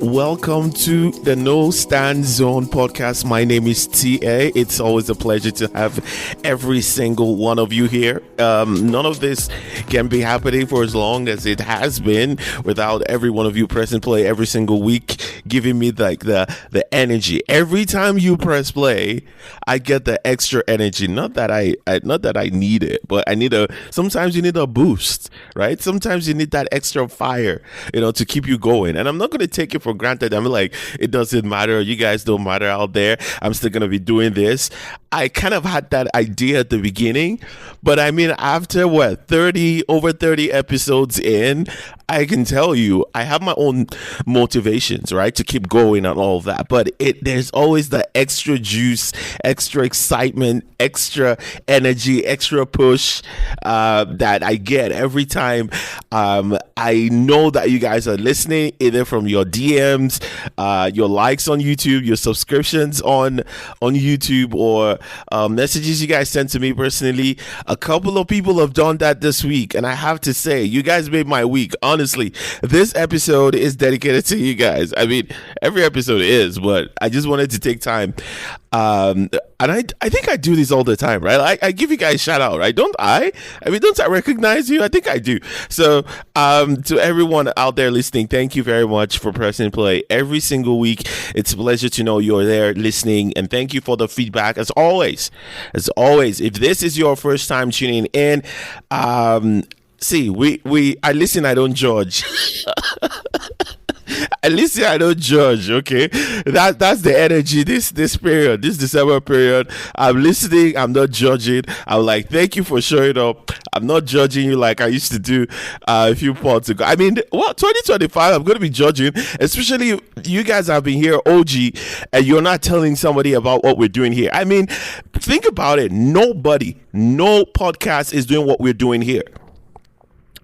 Welcome to the No Stand Zone podcast. My name is Tiae. It's always a pleasure to have every single one of you here. None of this can be happening for as long as it has been without every one of you pressing play every single week, giving me like the energy. Every time you press play, I get the extra energy. Not that I need it, but sometimes you need a boost, right? Sometimes you need that extra fire, to keep you going. And I'm not going to take it for granted. I'm like, it doesn't matter. You guys don't matter out there. I'm still going to be doing this. I kind of had that idea at the beginning, but I mean, after over 30 episodes in, I can tell you, I have my own motivations, right, to keep going and all of that. But there's always the extra juice, extra excitement, extra energy, extra push that I get every time. I know that you guys are listening, either from your DMs, your likes on YouTube, your subscriptions on YouTube, or messages you guys sent to me personally. A couple of people have done that this week, and I have to say, you guys made my week. Honestly, this episode is dedicated to you guys. I mean, every episode is, but I just wanted to take time. And I think I do this all the time, right? I give you guys a shout out, right? Don't I? I mean, don't I recognize you? I think I do. So, to everyone out there listening, thank you very much for pressing play every single week. It's a pleasure to know you're there listening, and thank you for the feedback. As always, if this is your first time tuning in, I listen, I don't judge. I listen, I don't judge. Okay, that's the energy this period, this December period. I'm listening, I'm not judging. I'm like, thank you for showing up. I'm not judging you like I used to do a few months ago. I mean, 2025, I'm going to be judging, especially you guys have been here OG, and you're not telling somebody about what we're doing here. I mean, think about it. No podcast is doing what we're doing here.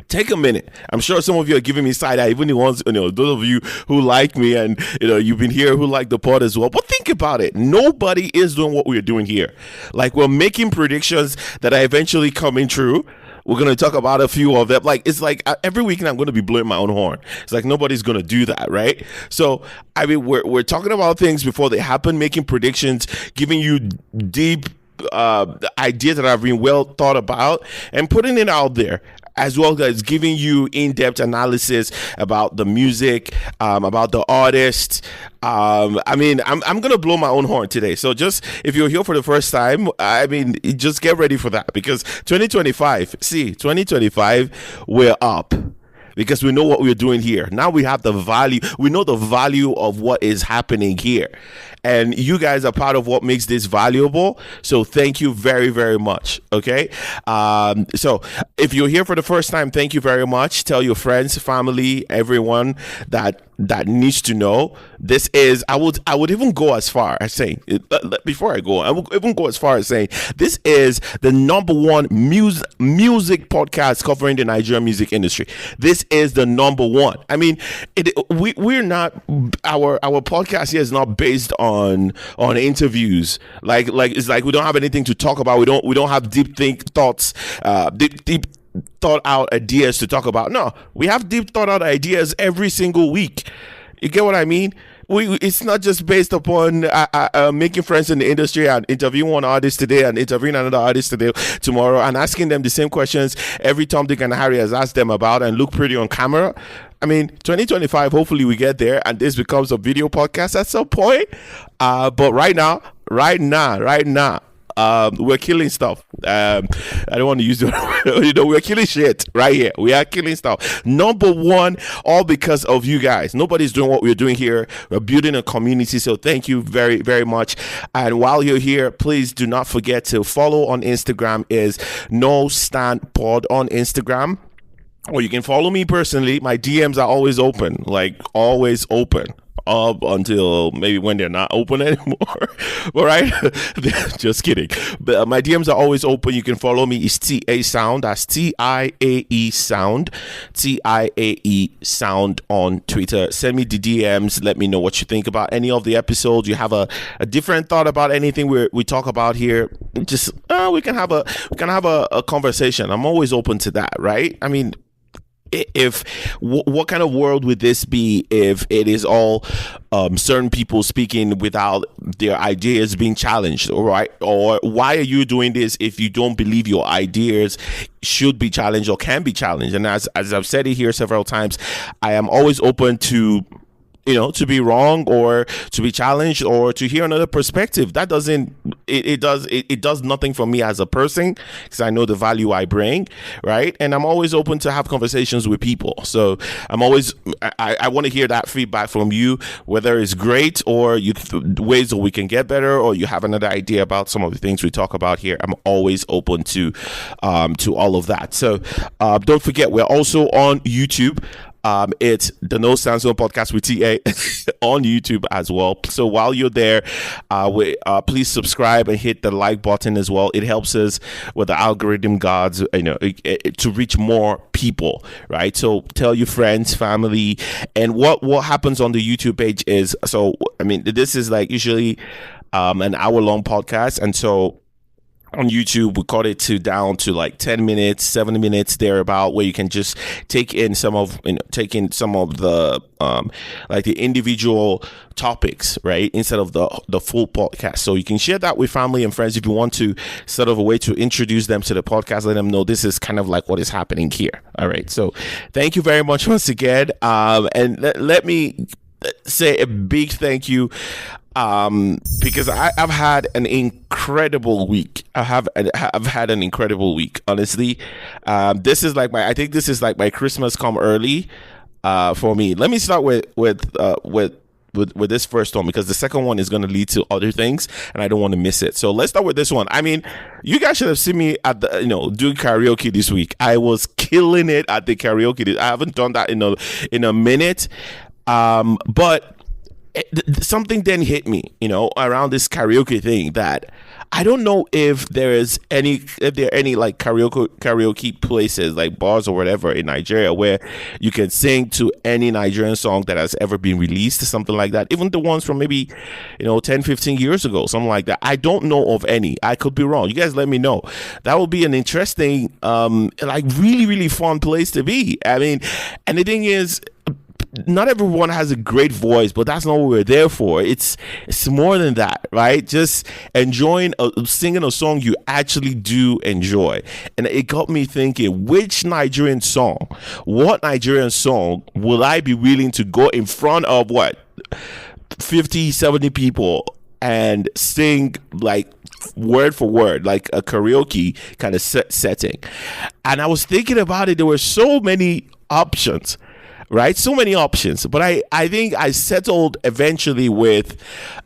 Take a minute. I'm sure some of you are giving me side eye, even the ones, those of you who like me and, you've been here who like the pod as well. But think about it. Nobody is doing what we're doing here. Like, we're making predictions that are eventually coming true. We're going to talk about a few of them. Like, it's like every weekend I'm going to be blowing my own horn. It's like nobody's going to do that, right? So, I mean, we're talking about things before they happen, making predictions, giving you deep ideas that have been well thought about, and putting it out there, as well as giving you in-depth analysis about the music, about the artist. I mean, I'm gonna blow my own horn today. So just, if you're here for the first time, I mean, just get ready for that, because 2025, we're up. Because we know what we're doing here. Now we have the value. We know the value of what is happening here. And you guys are part of what makes this valuable. So thank you very, very much. Okay. So if you're here for the first time, thank you very much. Tell your friends, family, everyone that needs to know. This is, I would even go as far as saying, before I go, I would even go as far as saying, this is the number one music podcast covering the Nigerian music industry. This is the number one. I mean, we're not, our podcast here is not based on interviews. Like it's like we don't have anything to talk about. We don't have deep thought out ideas to talk about. No, we have deep thought out ideas every single week. You get what I mean? It's not just based upon making friends in the industry and interviewing one artist today and interviewing another artist tomorrow, and asking them the same questions every Tom, Dick, and Harry has asked them about and look pretty on camera. I mean, 2025, hopefully we get there and this becomes a video podcast at some point. But right now, we're killing stuff. I don't want to use the we're killing shit right here. We are killing stuff. Number one, all because of you guys. Nobody's doing what we're doing here. We're building a community. So thank you very, very much. And while you're here, please do not forget to follow on Instagram. Is No Stand Pod on Instagram. Or you can follow me personally. My DMs are always open, like always open. Up until maybe when they're not open anymore. All right, just kidding. But my DMs are always open. You can follow me. It's Tiae Sound. That's Tiae Sound. Tiae Sound on Twitter. Send me the DMs. Let me know what you think about any of the episodes. You have a different thought about anything we talk about here. Just we can have a conversation. I'm always open to that. Right? I mean, if what kind of world would this be if it is all certain people speaking without their ideas being challenged, all right? Or why are you doing this if you don't believe your ideas should be challenged or can be challenged? And as I've said it here several times, I am always open to, to be wrong or to be challenged or to hear another perspective. That doesn't, it does nothing for me as a person, because I know the value I bring, right? And I'm always open to have conversations with people. So I'm always, I want to hear that feedback from you, whether it's great or ways that we can get better, or you have another idea about some of the things we talk about here. I'm always open to all of that. So don't forget, we're also on YouTube. It's the No Stand Zone podcast with Tiae on YouTube as well. So while you're there, please subscribe and hit the like button as well. It helps us with the algorithm gods, to reach more people, right? So tell your friends, family, and what happens on the YouTube page is, this is like usually an hour-long podcast, and so on YouTube, we cut it down to like 10 minutes, 7 minutes thereabout, where you can just take in some of the like the individual topics, right, instead of the full podcast. So you can share that with family and friends if you want to, sort of a way to introduce them to the podcast, let them know this is kind of like what is happening here. All right. So thank you very much once again. And let me say a big thank you. Because I've had an incredible week. I've had an incredible week, honestly. This is like my Christmas come early for me. Let me start with this first one, because the second one is going to lead to other things and I don't want to miss it. So let's start with this one. I mean, you guys should have seen me at the doing karaoke this week. I was killing it at the karaoke. I haven't done that in a minute, but something then hit me, around this karaoke thing, that I don't know if there are any like karaoke places, like bars or whatever in Nigeria, where you can sing to any Nigerian song that has ever been released, something like that. Even the ones from maybe 10, 15 years ago, something like that. I don't know of any. I could be wrong. You guys let me know. That would be an interesting, like really, really fun place to be. I mean, and the thing is, not everyone has a great voice, but that's not what we're there for. It's more than that, right? Just singing a song you actually do enjoy. And it got me thinking, what Nigerian song will I be willing to go in front of 50, 70 people and sing like word for word, like a karaoke kind of setting? And I was thinking about it. There were so many options, right? So many options. But I think I settled eventually with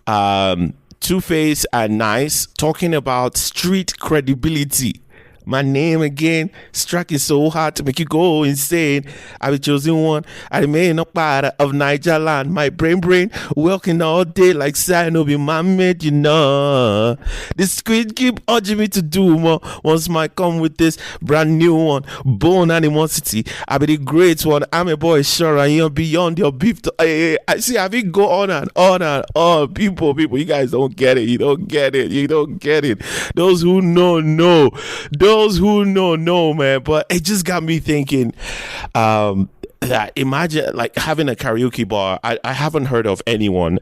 Two-Face and Nice talking about street credibility. My name again, striking so hard to make you go insane. I was chosen one. I remain a part of Niger land. My brain working all day like Sanobi, my mate, The squid keep urging me to do more. Once my come with this brand new one, Bone Animosity. I be the great one. I'm a boy, sure, and you're beyond your beef. I see. I think go on and on and on. People, you guys don't get it. You don't get it. Those who know. Those who know, man. But it just got me thinking, that imagine like having a karaoke bar. I haven't heard of anyone,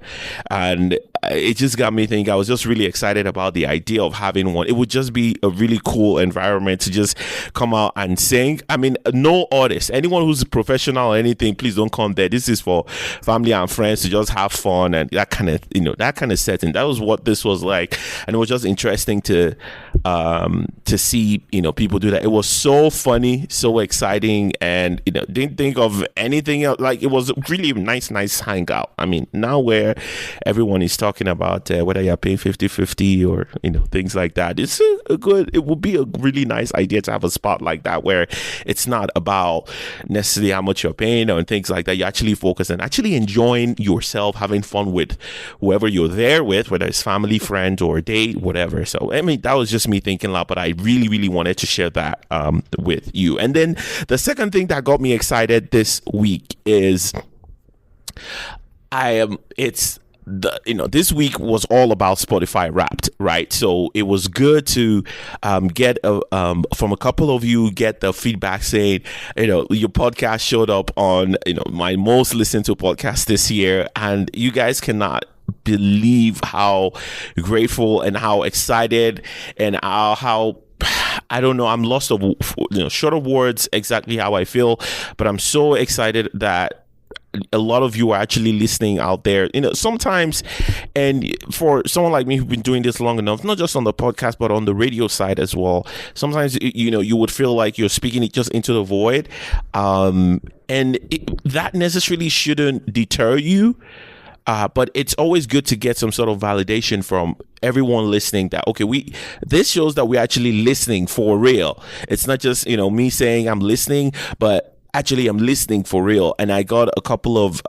and it just got me thinking. I was just really excited about the idea of having one. It would just be a really cool environment to just come out and sing. I mean, no artist, anyone who's professional or anything, please don't come there. This is for family and friends to just have fun and that kind of setting. That was what this was like, and it was just interesting to see people do that. It was so funny, so exciting, and didn't think of anything else. Like, it was really nice hangout. I mean, now where everyone is talking about whether you're paying 50-50 or things like that, it would be a really nice idea to have a spot like that where it's not about necessarily how much you're paying or things like that. You actually focus on actually enjoying yourself, having fun with whoever you're there with, whether it's family, friend, or date, whatever. So I mean, that was just me thinking a lot, but I really wanted to share that with you. And then the second thing that got me excited this week is it's this week was all about Spotify Wrapped, right? So it was good to get from a couple of you, get the feedback saying, your podcast showed up on, my most listened to podcast this year, and you guys cannot believe how grateful and how excited and how I don't know, I'm lost of short of words exactly how I feel, but I'm so excited that a lot of you are actually listening out there. Sometimes, and for someone like me who's been doing this long enough, not just on the podcast but on the radio side as well, sometimes you would feel like you're speaking it just into the void, that necessarily shouldn't deter you. But it's always good to get some sort of validation from everyone listening that, okay, this shows that we're actually listening for real. It's not just, me saying I'm listening, but actually I'm listening for real. And I got a couple of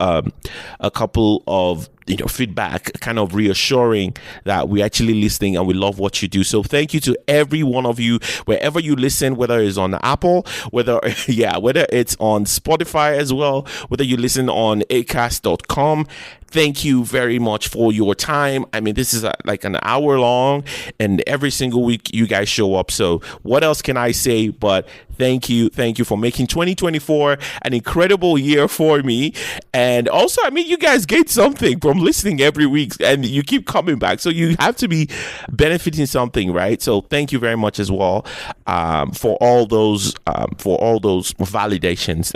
feedback, kind of reassuring that we're actually listening and we love what you do. So thank you to every one of you, wherever you listen, whether it's on Apple, whether it's on Spotify as well, whether you listen on acast.com. Thank you very much for your time. I mean, this is like an hour long, and every single week you guys show up. So what else can I say but thank you for making 2024 an incredible year for me. And also, I mean, you guys get something from listening every week, and you keep coming back, so you have to be benefiting something, right? So thank you very much as well for all those validations.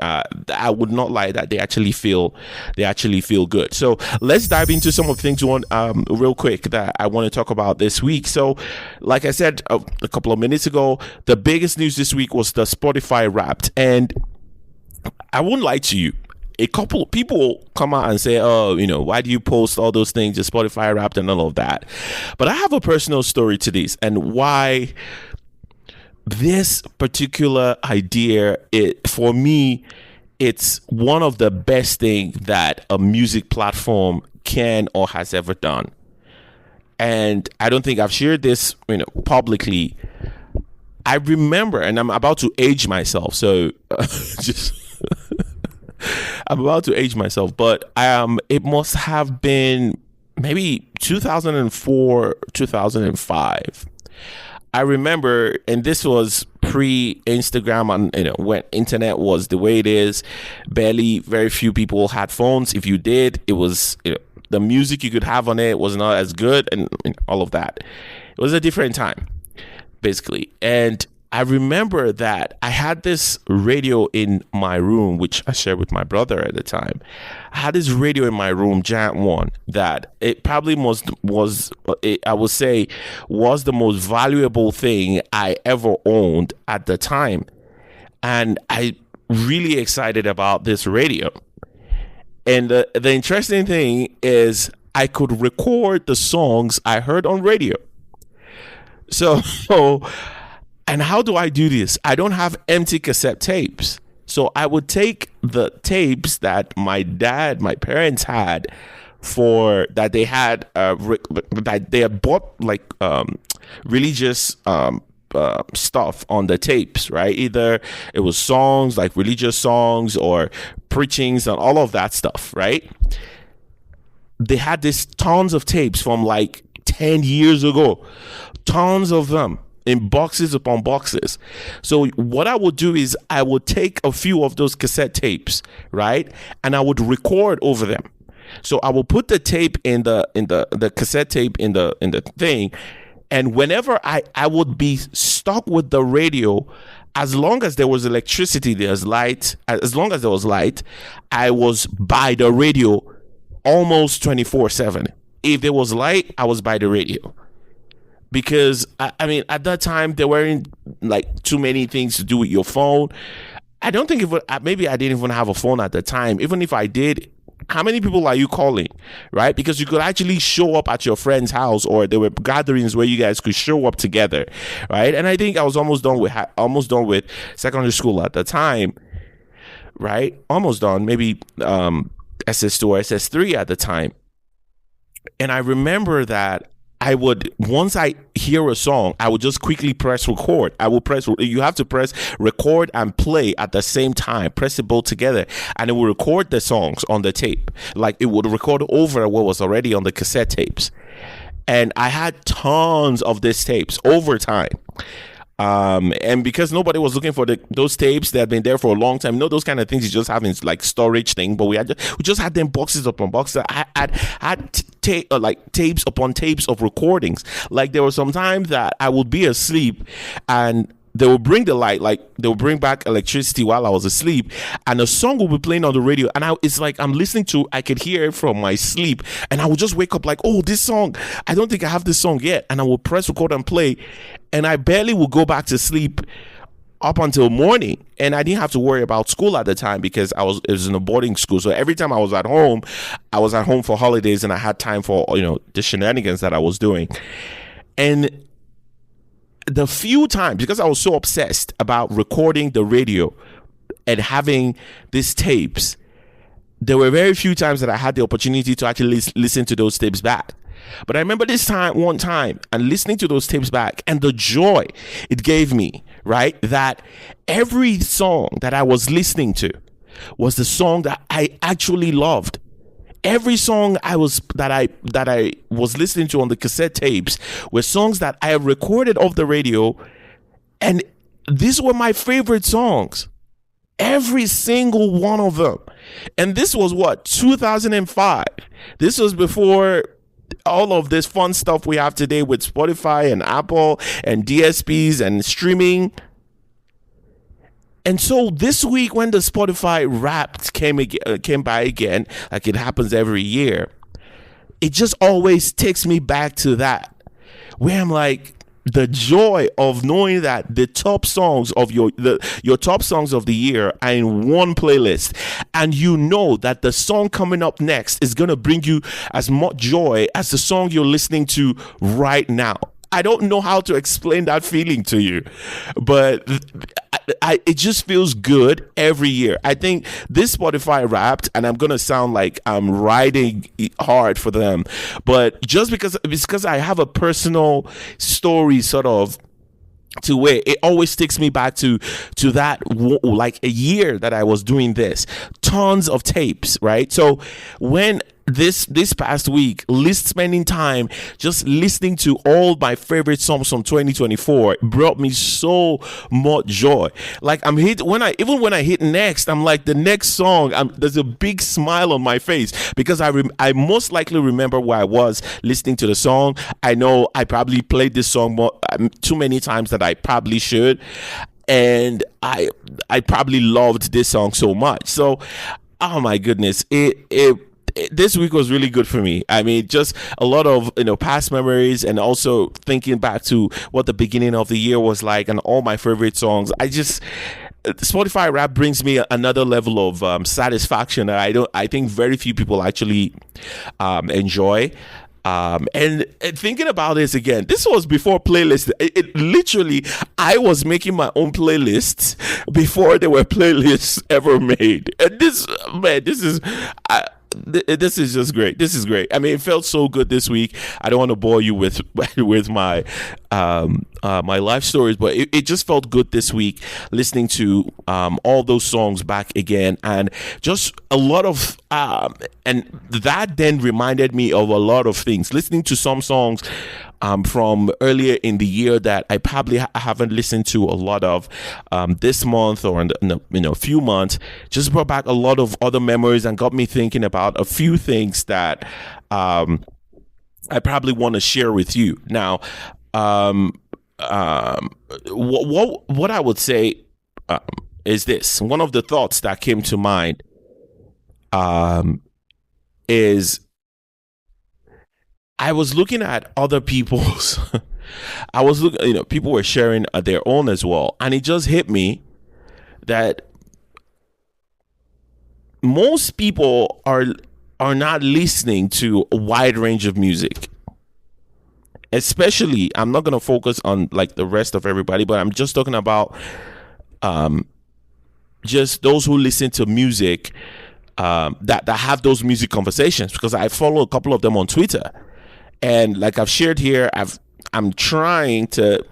I would not lie that they actually feel good. So let's dive into some of the things real quick that I want to talk about this week. So like I said a couple of minutes ago, the biggest news this week was the Spotify Wrapped, and I won't lie to you, a couple of people come out and say, why do you post all those things, the Spotify Wrapped and all of that? But I have a personal story to this, and why this particular idea, for me, it's one of the best things that a music platform can or has ever done. And I don't think I've shared this, publicly. I remember, and I'm about to age myself, so I'm about to age myself, but it must have been maybe 2004, 2005. I remember, and this was pre-Instagram, and when internet was the way it is, very few people had phones. If you did, it was the music you could have on it was not as good, and all of that. It was a different time, basically. And I remember that I had this radio in my room, which I shared with my brother at the time. I had this radio in my room, giant one, that it probably was I would say was the most valuable thing I ever owned at the time. And I really excited about this radio. And the interesting thing is I could record the songs I heard on radio. So and how do I do this? I don't have empty cassette tapes. So I would take the tapes that my parents had that they had that they had bought, like religious stuff on the tapes, right? Either it was songs, like religious songs, or preachings and all of that stuff, right? They had this tons of tapes from like 10 years ago, tons of them, in boxes upon boxes. So what I would do is I would take a few of those cassette tapes, right, and I would record over them. So I will put the tape in the cassette tape in the thing, and whenever I would be stuck with the radio, as long as there was electricity, there's light. As long as there was light, I was by the radio almost 24/7. If there was light, I was by the radio. Because, I mean, at that time, there weren't like too many things to do with your phone. I don't think maybe I didn't even have a phone at the time. Even if I did, how many people are you calling, right? Because you could actually show up at your friend's house, or there were gatherings where you guys could show up together, right? And I think I was almost done with secondary school at the time, right? Almost done, maybe SS2 or SS3 at the time. And I remember that I would, once I hear a song, I would just quickly press record. You have to press record and play at the same time, press it both together, and it will record the songs on the tape. Like it would record over what was already on the cassette tapes. And I had tons of these tapes over time. And because nobody was looking for those tapes that had been there for a long time, those kind of things you just have in like storage thing, but we just had them boxes upon boxes. I had tapes upon tapes of recordings. Like there were some times that I would be asleep and they will bring the light, like they will bring back electricity while I was asleep, and a song will be playing on the radio, and it's like I'm listening to, I could hear it from my sleep, and I would just wake up like, oh, this song, I don't think I have this song yet, and I will press record and play, and I barely will go back to sleep up until morning. And I didn't have to worry about school at the time because it was in a boarding school. So every time I was at home for holidays, and I had time for the shenanigans that I was doing. And the few times, because I was so obsessed about recording the radio and having these tapes, there were very few times that I had the opportunity to actually listen to those tapes back. But I remember one time and listening to those tapes back, and the joy it gave me, right? That every song that I was listening to was the song that I actually loved. Every song that I was listening to on the cassette tapes were songs that I recorded off the radio, and these were my favorite songs. Every single one of them. And this was 2005. This was before all of this fun stuff we have today with Spotify and Apple and DSPs and streaming. And so this week, when the Spotify Wrapped came by again, like it happens every year, it just always takes me back to that, where I'm like, the joy of knowing that the top songs of your top songs of the year are in one playlist, and that the song coming up next is gonna bring you as much joy as the song you're listening to right now. I don't know how to explain that feeling to you, but it just feels good every year. I think this Spotify Wrapped, and I'm gonna sound like I'm riding hard for them, but just because I have a personal story sort of to where it always takes me back to that, like a year that I was doing this, tons of tapes, right? So when this past week, spending time just listening to all my favorite songs from 2024 brought me so much joy. Like when I hit next, I'm like, the next song, there's a big smile on my face, because I most likely remember where I was listening to the song. I know I probably played this song too many times that I probably should, and I probably loved this song so much. So, oh my goodness, this week was really good for me. I mean, just a lot of past memories, and also thinking back to what the beginning of the year was like, and all my favorite songs. Spotify Rap brings me another level of satisfaction that I think very few people actually enjoy. And thinking about this again, this was before playlists. It literally, I was making my own playlists before there were playlists ever made. And this is just great. This is great. I mean, it felt so good this week. I don't want to bore you with my my life stories, but it just felt good this week listening to all those songs back again, and just a lot of and that then reminded me of a lot of things. Listening to some songs from earlier in the year that I probably haven't listened to a lot of this month or in a few months, just brought back a lot of other memories and got me thinking about a few things that I probably want to share with you. Now, what I would say is this. One of the thoughts that came to mind is, I was looking at other people's people were sharing their own as well, and it just hit me that most people are not listening to a wide range of music. Especially, I'm not going to focus on like the rest of everybody, but I'm just talking about just those who listen to music, that have those music conversations, because I follow a couple of them on Twitter. And like I've shared here, I'm trying to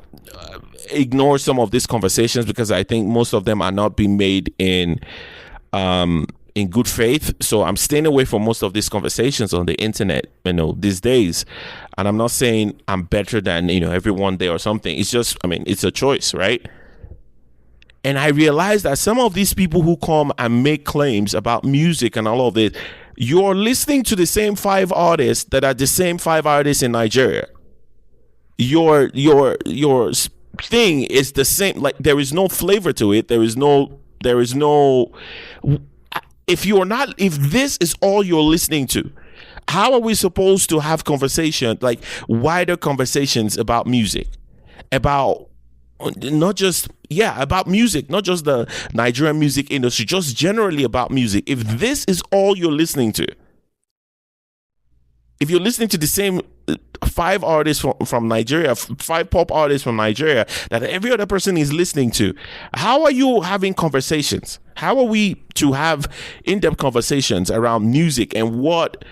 ignore some of these conversations because I think most of them are not being made in good faith. So I'm staying away from most of these conversations on the internet, these days. And I'm not saying I'm better than, everyone there or something. It's just, it's a choice, right? And I realized that some of these people who come and make claims about music and all of this, you're listening to the same 5 artists that are the same 5 artists in Nigeria. Your thing is the same. Like, there is no flavor to it. There is no if this is all you're listening to, how are we supposed to have conversation, like wider conversations about music, about about music, not just the Nigerian music industry, just generally about music? If this is all you're listening to, if you're listening to the same 5 artists from Nigeria, 5 pop artists from Nigeria that every other person is listening to, how are you having conversations? How are we to have in-depth conversations around music and what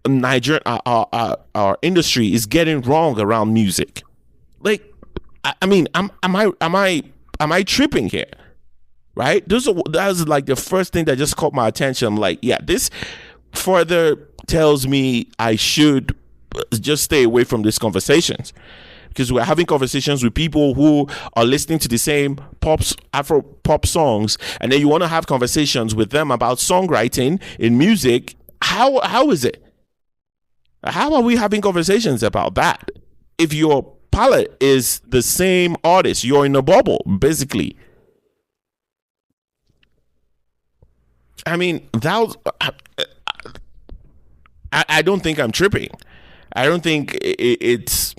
Nigeria, our industry is getting wrong around music? Like, am I tripping here? Right? That's like the first thing that just caught my attention. I'm like, yeah, this further tells me I should just stay away from these conversations, because we're having conversations with people who are listening to the same Afro pop songs, and then you want to have conversations with them about songwriting in music. How is it? How are we having conversations about that if your palette is the same artist? You're in a bubble, basically. I don't think I'm tripping. I don't think it's.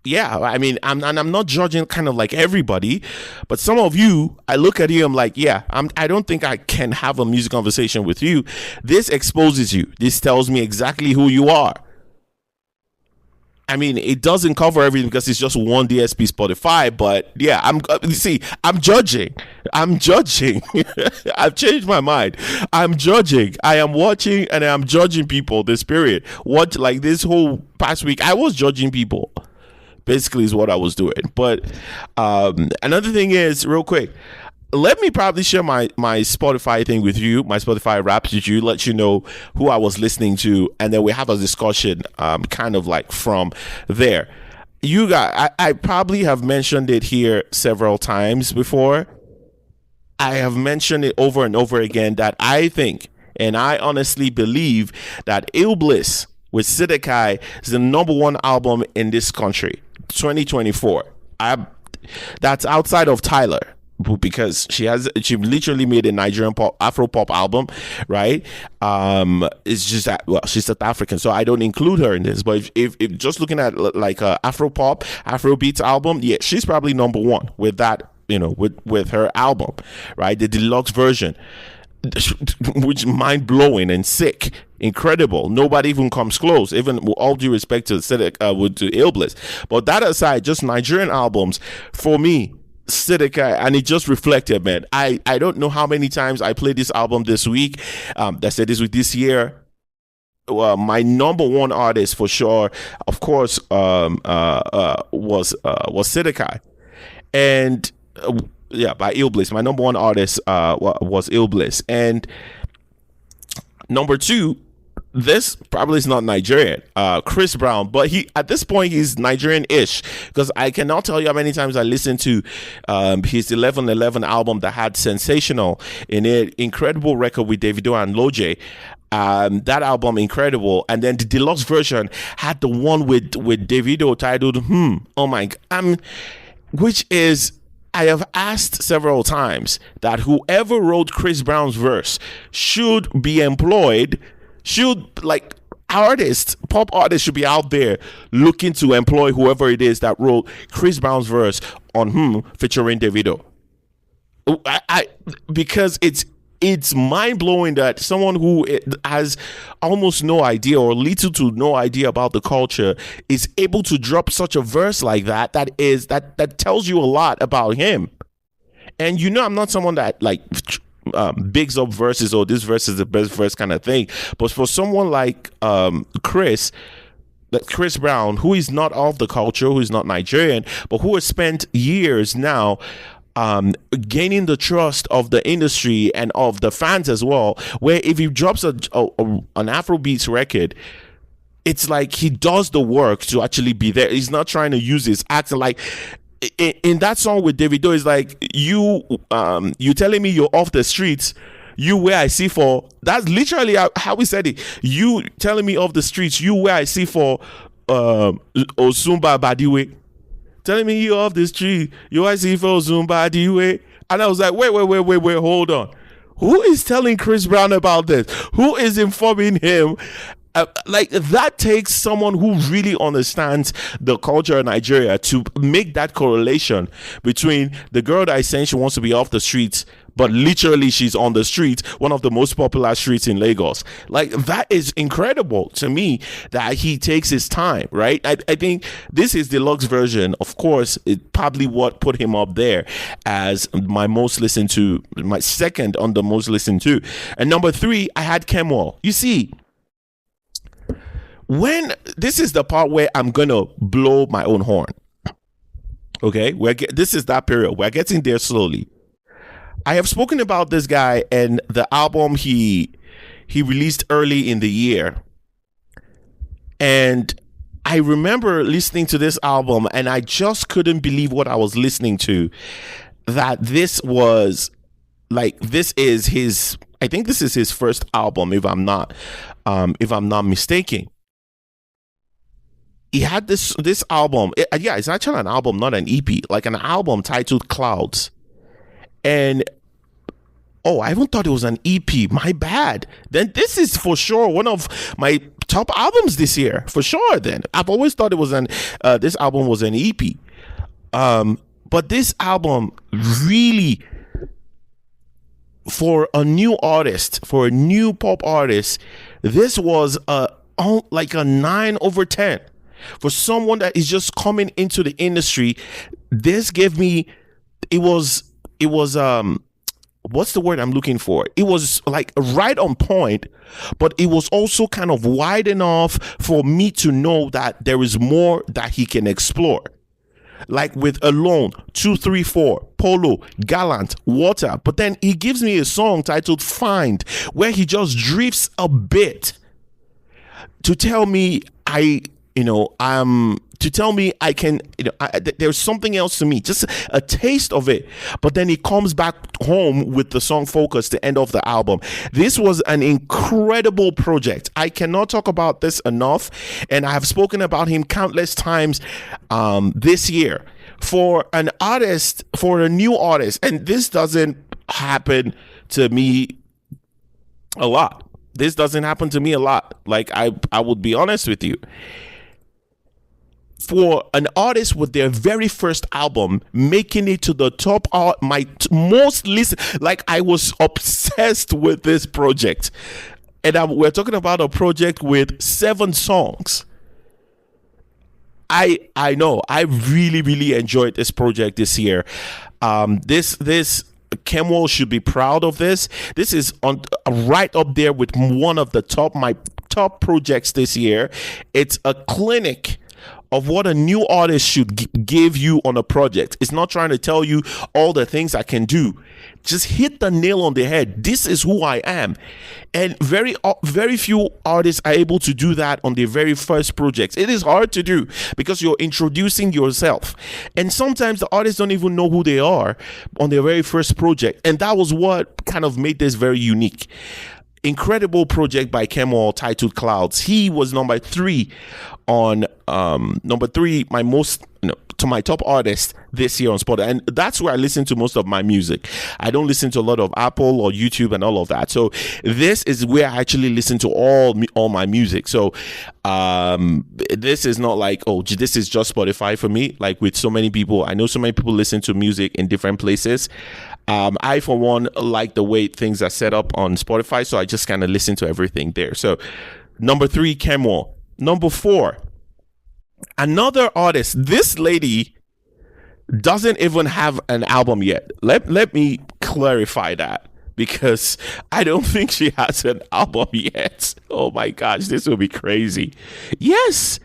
Yeah, I'm not judging kind of like everybody, but some of you, I look at you, I'm like, yeah, I don't think I can have a music conversation with you. This exposes you. This tells me exactly who you are. It doesn't cover everything because it's just one DSP Spotify, but yeah, I'm judging. I've changed my mind. I'm judging. I am watching and I'm judging people this period. Like this whole past week, I was judging people. Basically is what I was doing. But another thing is, real quick, let me probably share my Spotify thing with you, my Spotify Wraps with you, let you know who I was listening to, and then we have a discussion kind of like from there. You guys, I probably have mentioned it here several times before. I have mentioned it over and over again that I think, and I honestly believe, that Ill Bliss with Tiae is the #1 album in this country, 2024. That's outside of Tyler, because she literally made a Nigerian Afro pop album, right? It's just that, well, she's South African, so I don't include her in this. But if just looking at like a Afro pop, Afrobeats album, yeah, she's probably #1 with that, with her album, right? The deluxe version, which mind-blowing and sick, incredible. Nobody even comes close, even with all due respect to Ill Bliss. But that aside, just Nigerian albums, for me, Tiae, and it just reflected, man. I don't know how many times I played this album this week. This year. My #1 artist for sure, of course, was Tiae, and by Ill Bliss. My #1 artist was Ill Bliss, and #2. This probably is not Nigerian, Chris Brown, but at this point he's Nigerian-ish, because I cannot tell you how many times I listened to his 11:11 album that had Sensational in it, incredible record with Davido and Loj. That album, incredible. And then the deluxe version had the one with Davido titled Oh my God, which is, I have asked several times that whoever wrote Chris Brown's verse should be employed. Pop artists should be out there looking to employ whoever it is that wrote Chris Brown's verse on featuring Davido. Because it's mind-blowing that someone who has almost no idea or little to no idea about the culture is able to drop such a verse like that that tells you a lot about him. And I'm not someone that like bigs up verses or this verse is the best verse kind of thing, but for someone like Chris, that Chris Brown, who is not of the culture, who is not Nigerian, but who has spent years now gaining the trust of the industry and of the fans as well, where if he drops an Afrobeats record, it's like he does the work to actually be there. He's not trying to use his accent. Like in that song with Davido, it's like you telling me you're off the streets, you where I see for. That's literally how he said it. You telling me off the streets, you where I see for Osumba Badiwe. Telling me you off the street, you where I see for Osumba Badiwe. And I was like, wait, hold on. Who is telling Chris Brown about this? Who is informing him? Like that takes someone who really understands the culture of Nigeria to make that correlation between the girl that is saying she wants to be off the streets, but literally she's on the streets, one of the most popular streets in Lagos. Like that is incredible to me that he takes his time, right? I think this is the deluxe version. Of course, it probably what put him up there as my most listened to, my second on the most listened to. And number 3, I had Kemwell. You see, when this is the part where I'm gonna blow my own horn. Okay, this is that period. We're getting there slowly. I have spoken about this guy and the album he released early in the year. And I remember listening to this album and I just couldn't believe what I was listening to. That this was like, this is his, I think this is his first album, if I'm not mistaken. He had this album. It's actually an album, not an EP, like an album titled Clouds. And I even thought it was an EP. My bad. Then this is for sure one of my top albums this year, for sure. Then I've always thought it was this album was an EP. But this album really, for a new artist, for a new pop artist, this was like a 9/10. For someone that is just coming into the industry, this gave me, it was what's the word I'm looking for? It was like right on point, but it was also kind of wide enough for me to know that there is more that he can explore. Like with Alone, 2, 3, 4, Polo, Gallant, Water. But then he gives me a song titled Find, where he just drifts a bit to tell me I can, there's something else to me, just a taste of it. But then he comes back home with the song Focus to end off the album. This was an incredible project. I cannot talk about this enough. And I have spoken about him countless times this year. For an artist, for a new artist, and this doesn't happen to me a lot. This doesn't happen to me a lot. Like I would be honest with you. For an artist with their very first album making it to the top, my most listen, like I was obsessed with this project, and we're talking about a project with 7 songs. I know I really enjoyed this project this year. This Kemwell should be proud of this. This is on right up there with one of the my top projects this year. It's a clinic of what a new artist should give you on a project. It's not trying to tell you all the things I can do. Just hit the nail on the head. This is who I am. And very few artists are able to do that on their very first projects. It is hard to do because you're introducing yourself. And sometimes the artists don't even know who they are on their very first project. And that was what kind of made this very unique. Incredible project by Kemwell titled Clouds. He was number 3 on my most to my top artist this year on Spotify, and that's where I listen to most of my music. I don't listen to a lot of Apple or YouTube and all of that. So this is where I actually listen to all my music. So this is not like, this is just Spotify for me. Like with so many people, I know so many people listen to music in different places. I, for one, like the way things are set up on Spotify, so I just kind of listen to everything there. So number 3, Kemwell. Number 4, another artist. This lady doesn't even have an album yet. Let me clarify that, because I don't think she has an album yet. Oh my gosh, this will be crazy. Yes,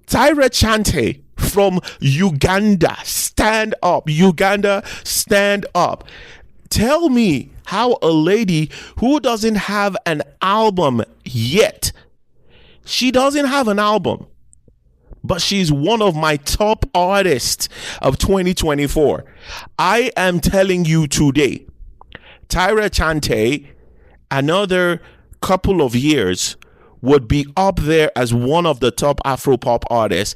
Tiae Chante from Uganda, stand up. Uganda, stand up. Tell me how a lady who doesn't have an album yet, she doesn't have an album, but she's one of my top artists of 2024. I am telling you today, Tiae Chante, another couple of years, would be up there as one of the top Afropop artists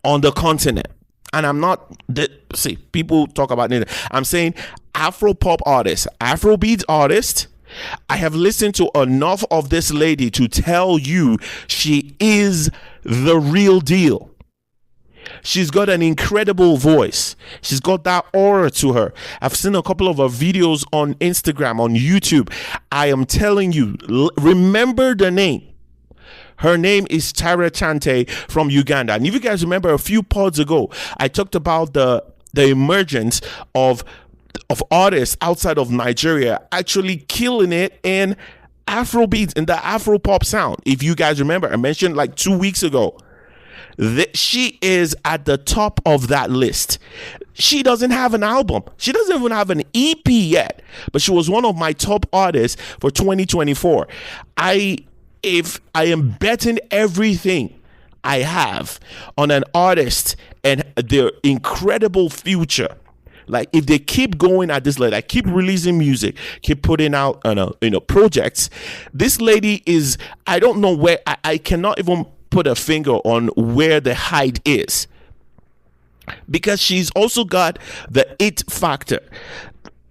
on the continent. And I'm not, see, people talk about it. I'm saying Afropop artist, Afrobeats artist. I have listened to enough of this lady to tell you she is the real deal. She's got an incredible voice. She's got that aura to her. I've seen a couple of her videos on Instagram, on YouTube. I am telling you, remember the name. Her name is Tiae Chante from Uganda. And if you guys remember, a few pods ago, I talked about the emergence of artists outside of Nigeria actually killing it in Afrobeats, in the Afropop sound. If you guys remember, I mentioned like 2 weeks ago that she is at the top of that list. She doesn't have an album. She doesn't even have an EP yet, but she was one of my top artists for 2024. If I am betting everything I have on an artist and their incredible future, like if they keep going at this level, like keep releasing music, keep putting out projects, this lady is, I don't know where, I cannot even put a finger on where the height is, because she's also got the it factor.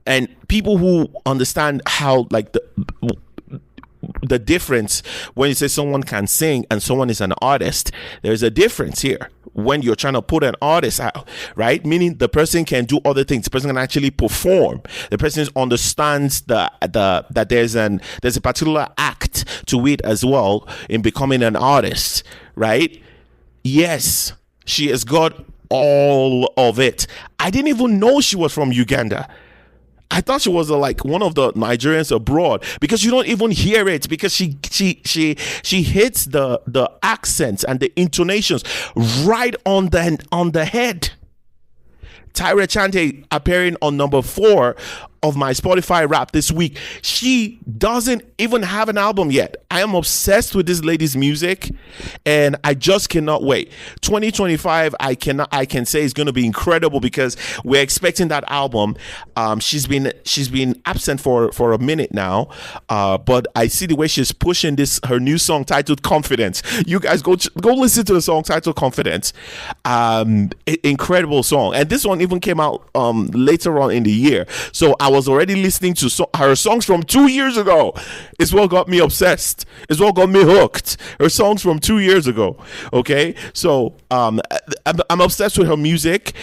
And people who understand how like the difference when you say someone can sing and someone is an artist, there's a difference here when you're trying to put an artist out, right? Meaning the person can do other things, the person can actually perform, the person understands that there's a particular act to it as well in becoming an artist, right? Yes, she has got all of it. I didn't even know she was from Uganda. I thought she was like one of the Nigerians abroad, because you don't even hear it, because she hits the accents and the intonations right on the head. Tiae Chante appearing on number 4 of my Spotify rap this week. She doesn't even have an album yet. I am obsessed with this lady's music, and I just cannot wait. 2025, I can say is going to be incredible, because we're expecting that album. She's been absent for a minute now, but I see the way she's pushing her new song titled Confidence. You guys go listen to the song titled Confidence. Incredible song, and this one even came out later on in the year. So I was already listening to her songs from 2 years ago. It's what got me obsessed. It's what got me hooked. Her songs from 2 years ago. Okay, so I'm obsessed with her music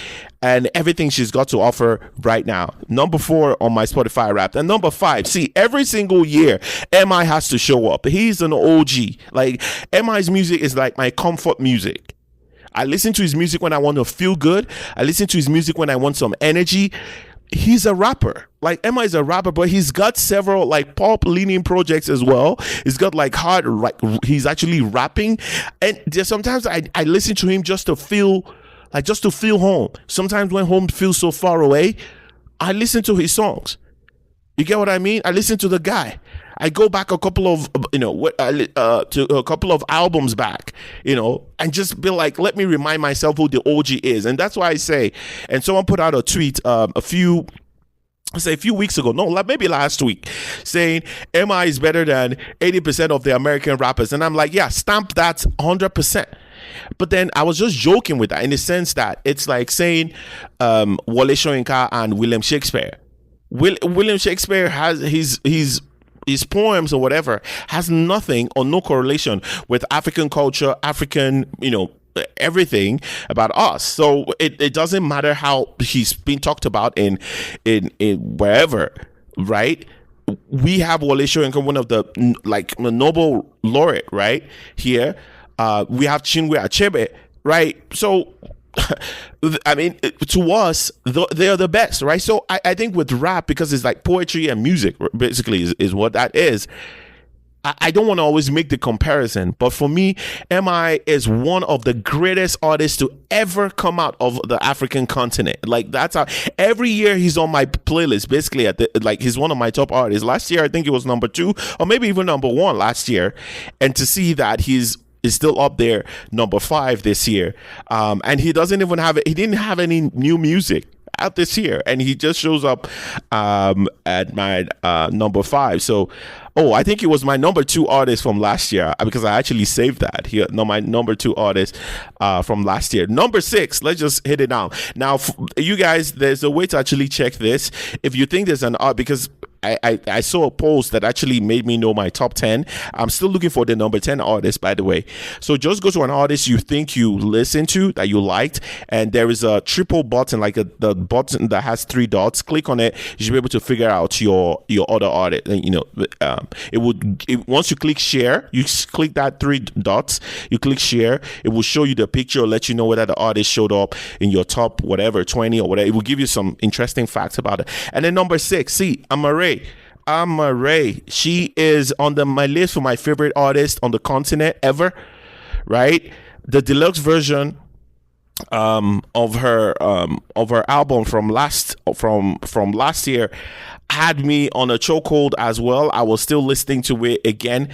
and everything she's got to offer right now. Number 4 on my Spotify rap. And number 5, see, every single year MI has to show up. He's an OG. Like, MI's music is like my comfort music. I listen to his music when I want to feel good. I listen to his music when I want some energy. He's a rapper. Like, Emma is a rapper, but he's got several like pop leaning projects as well. He's got like hard, like he's actually rapping. And there's sometimes I listen to him just to feel home. Sometimes when home feels so far away, I listen to his songs. You get what I mean? I listen to the guy. I go back a couple of, to a couple of albums back, and just be like, let me remind myself who the OG is. And that's why I say, and someone put out a tweet a few weeks ago, maybe last week, saying MI is better than 80% of the American rappers. And I'm like, yeah, stamp that 100%. But then I was just joking with that, in the sense that it's like saying Wole Soyinka and William Shakespeare. William Shakespeare has his poems or whatever has nothing or no correlation with African culture, African, everything about us. So it doesn't matter how he's been talked about in wherever, right? We have Wole Soyinka, one of the Nobel laureate, right? Here, we have Chinwe Achebe, right? So I mean, to us, they are the best, right? So I think with rap, because it's like poetry and music, basically is what that is. I don't want to always make the comparison, but for me, MI is one of the greatest artists to ever come out of the African continent. Like, that's how every year he's on my playlist. Basically, he's one of my top artists. Last year, I think he was number 2 or maybe even number 1 last year, and to see that is still up there, number 5 this year, and he didn't have any new music out this year, and he just shows up at my number 5. So I think he was my number 2 artist from last year, because I actually saved that here. No, my number 2 artist from last year. Number 6, let's just hit it down now. You guys, there's a way to actually check this. If you think there's an art, because I saw a post that actually made me know my top 10. I'm still looking for the number 10 artist, by the way. So just go to an artist you think you listen to, that you liked, and there is a triple button, like the button that has 3 dots. Click on it. You should be able to figure out your other artist. And, once you click share, you click that 3 dots, you click share, it will show you the picture, let you know whether the artist showed up in your top 20 or whatever. It will give you some interesting facts about it. And then number 6, see, Morravey. She is on my list for my favorite artist on the continent ever, right? The deluxe version of her album from last year had me on a chokehold as well. I was still listening to it again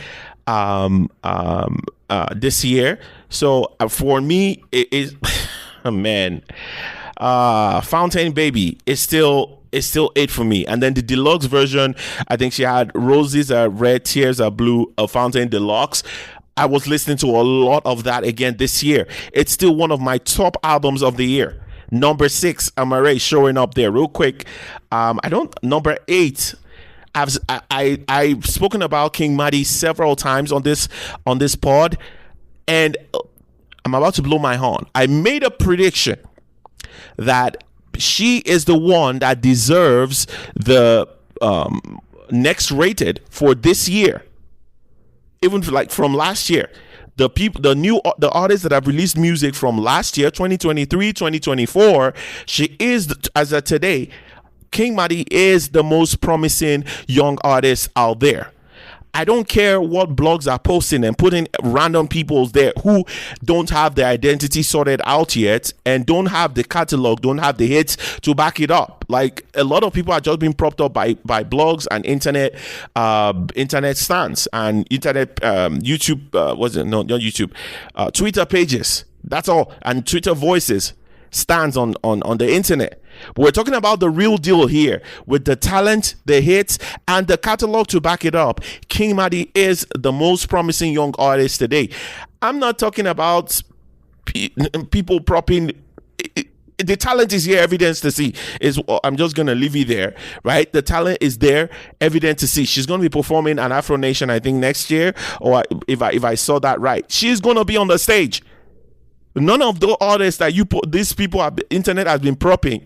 this year. So for me, it is man, Fountain Baby is still it for me. And then the deluxe version, I think she had Roses Are Red, Tears Are Blue, a Fountain Deluxe. I was listening to a lot of that again this year. It's still one of my top albums of the year. Number 6, Morravey showing up there real quick. Number 8. I've spoken about King Madi several times on this pod, and I'm about to blow my horn. I made a prediction that she is the one that deserves the next rated for this year, even from last year. The artists that have released music from last year, 2023, 2024, she is, as of today, King Madi is the most promising young artist out there. I don't care what blogs are posting and putting random people there who don't have their identity sorted out yet and don't have the catalog, don't have the hits to back it up. Like, a lot of people are just being propped up by blogs and internet stands and internet YouTube, not YouTube, Twitter pages. That's all, and Twitter voices stands on the internet. We're talking about the real deal here, with the talent, the hits, and the catalog to back it up. King Madi is the most promising young artist today. I'm not talking about people propping. The talent is here, evidence to see. I'm just gonna leave it there, right? The talent is there, evident to see. She's gonna be performing at Afro Nation, I think, next year, or if I saw that right, she's gonna be on the stage. None of the artists that these people internet has been propping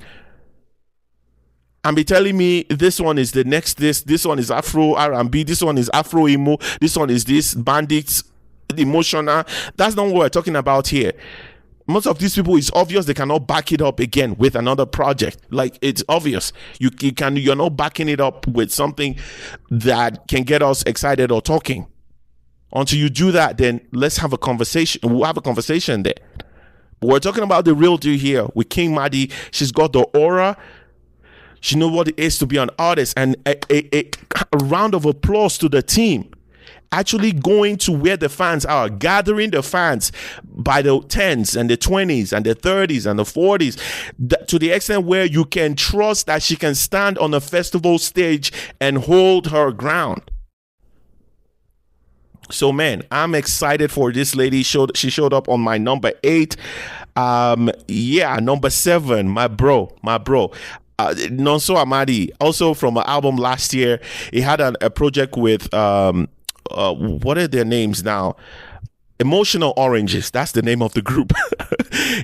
and be telling me this one is the next this one is Afro R&B, this one is Afro emo, this one is this bandits emotional. That's not what we're talking about here. Most of these people, it's obvious they cannot back it up again with another project. Like, it's obvious you're not backing it up with something that can get us excited or talking. Until you do that, then let's have a conversation. We'll have a conversation there. But we're talking about the real deal here with King Madi. She's got the aura. She knows what it is to be an artist. And a round of applause to the team. Actually going to where the fans are, gathering the fans by the 10s and the 20s and the 30s and the 40s, to the extent where you can trust that she can stand on a festival stage and hold her ground. So, man, I'm excited for this lady. She showed up on my number 8. Number 7, my bro. Nonso Amadi, also from an album last year. He had a project with what are their names now? Emotional Oranges. That's the name of the group.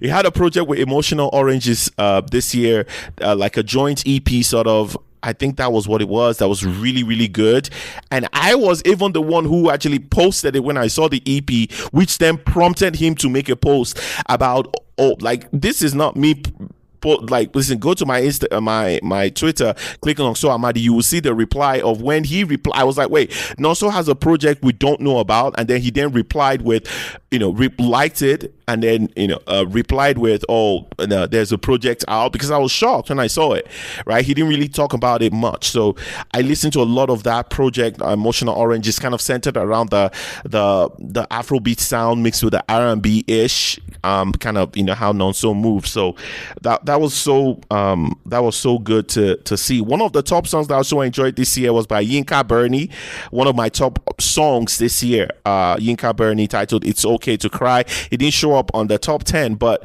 He had a project with Emotional Oranges this year, like a joint EP sort of. I think that was what it was. That was really, really good. And I was even the one who actually posted it when I saw the EP, which then prompted him to make a post about, this is not me like, listen, go to my my Twitter, click on So Amadi, you will see the reply of when he replied. I was like, wait, Nonso has a project we don't know about, and then he then replied with, liked it, and then replied with, oh, no, there's a project out, because I was shocked when I saw it. Right, he didn't really talk about it much, so I listened to a lot of that project. Emotional Orange is kind of centered around the Afrobeat sound mixed with the R&B ish, kind of how Nonso moves. So that was so good to see. One of the top songs that I also enjoyed this year was by Yinka Bernie. One of my top songs this year, Yinka Bernie, titled "It's Okay to Cry." It didn't show up on the top 10, but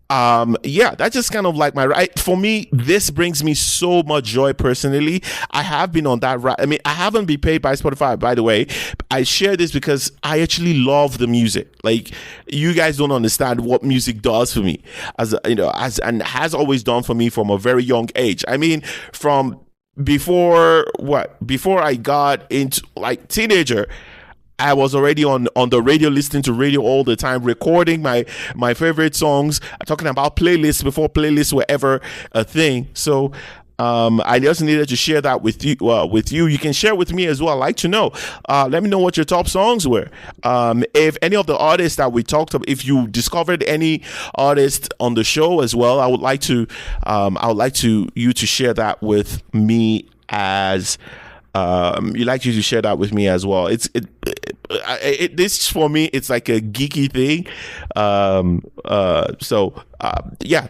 that's just kind of like my right. For me, this brings me so much joy personally. I have been on that I mean, I haven't been paid by Spotify, by the way. I share this because I actually love the music. Like, you guys don't understand what music does for me, and has always done for me from a very young age. I mean, from before I got into, like, teenager, I was already on the radio, listening to radio all the time, recording my favorite songs, talking about playlists before playlists were ever a thing. So I just needed to share that with you. You can share with me as well. I'd like to know. Let me know what your top songs were. If any of the artists that we talked about, if you discovered any artists on the show as well, I would like to you to share that with me as. You to share that with me as well. This for me, it's like a geeky thing.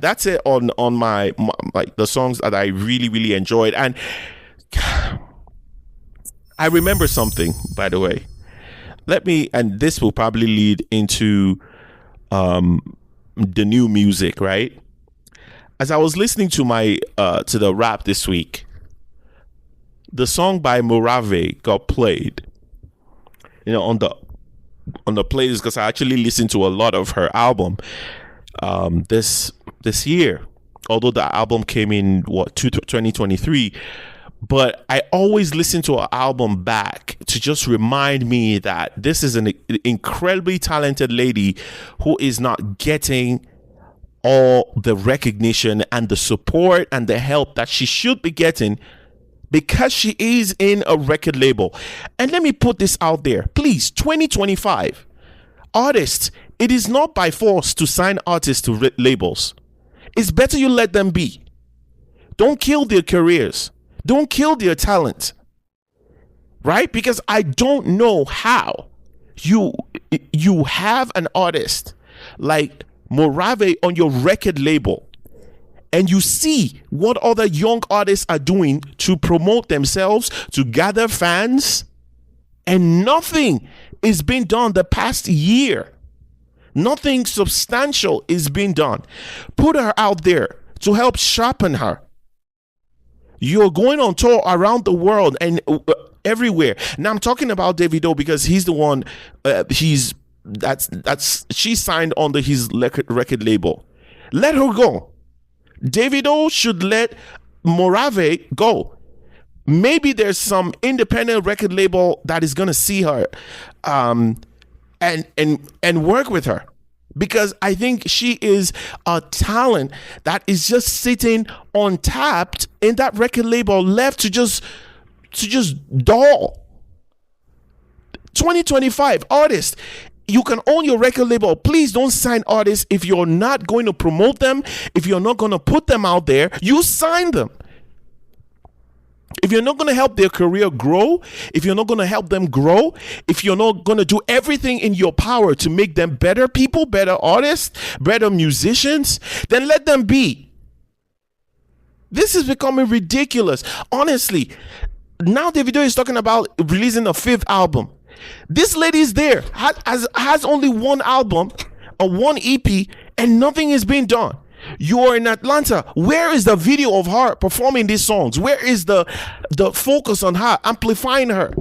That's it on my like the songs that I really, really enjoyed. And I remember something, by the way. And this will probably lead into the new music, right? As I was listening to to the rap this week, the song by Morravey got played, on the playlist, because I actually listened to a lot of her album this year, although the album came in 2023. But I always listen to an album back to just remind me that this is an incredibly talented lady who is not getting all the recognition and the support and the help that she should be getting, because she is in a record label. And let me put this out there, please, 2025 artists, it is not by force to sign artists to labels. It's better you let them be. Don't kill their careers. Don't kill their talent, right? Because I don't know how you have an artist like Morravey on your record label, and you see what other young artists are doing to promote themselves, to gather fans, and nothing is being done the past year. Nothing substantial is being done. Put her out there to help sharpen her. You're going on tour around the world and everywhere. Now I'm talking about Davido because he's the one. She's signed under his record label. Let her go. Davido should let Morravey go. Maybe there's some independent record label that is gonna see her, and work with her, because I think she is a talent that is just sitting untapped in that record label, left to just dull. 2025 artists, you can own your record label. Please don't sign artists if you're not going to promote them, if you're not going to put them out there. You sign them. If you're not going to help their career grow, if you're not going to help them grow, if you're not going to do everything in your power to make them better people, better artists, better musicians, then let them be. This is becoming ridiculous. Honestly, now Davido is talking about releasing a 5th album. This lady is there, has only one album, one EP, and nothing is being done. You are in Atlanta. Where is the video of her performing these songs? Where is the focus on her, amplifying her?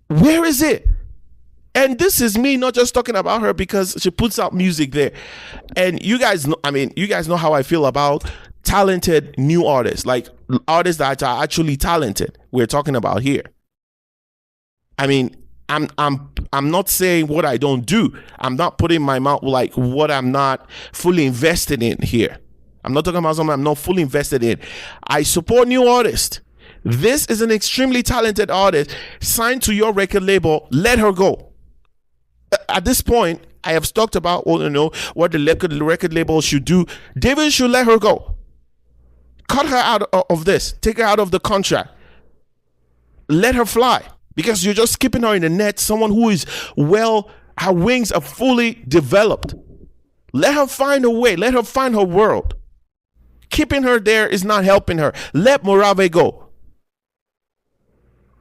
Where is it? And this is me not just talking about her because she puts out music there. And you guys know how I feel about talented new artists, like artists that are actually talented. We're talking about here. I mean, I'm not saying what I don't do. I'm not putting my mouth like what I'm not fully invested in here. I'm not talking about something I'm not fully invested in. I support new artists. This is an extremely talented artist signed to your record label. Let her go. At this point, I have talked about what the record label should do. David should let her go. Cut her out of this. Take her out of the contract. Let her fly, because you're just keeping her in the net. Someone who is her wings are fully developed. Let her find a way. Let her find her world. Keeping her there is not helping her. Let Morravey go.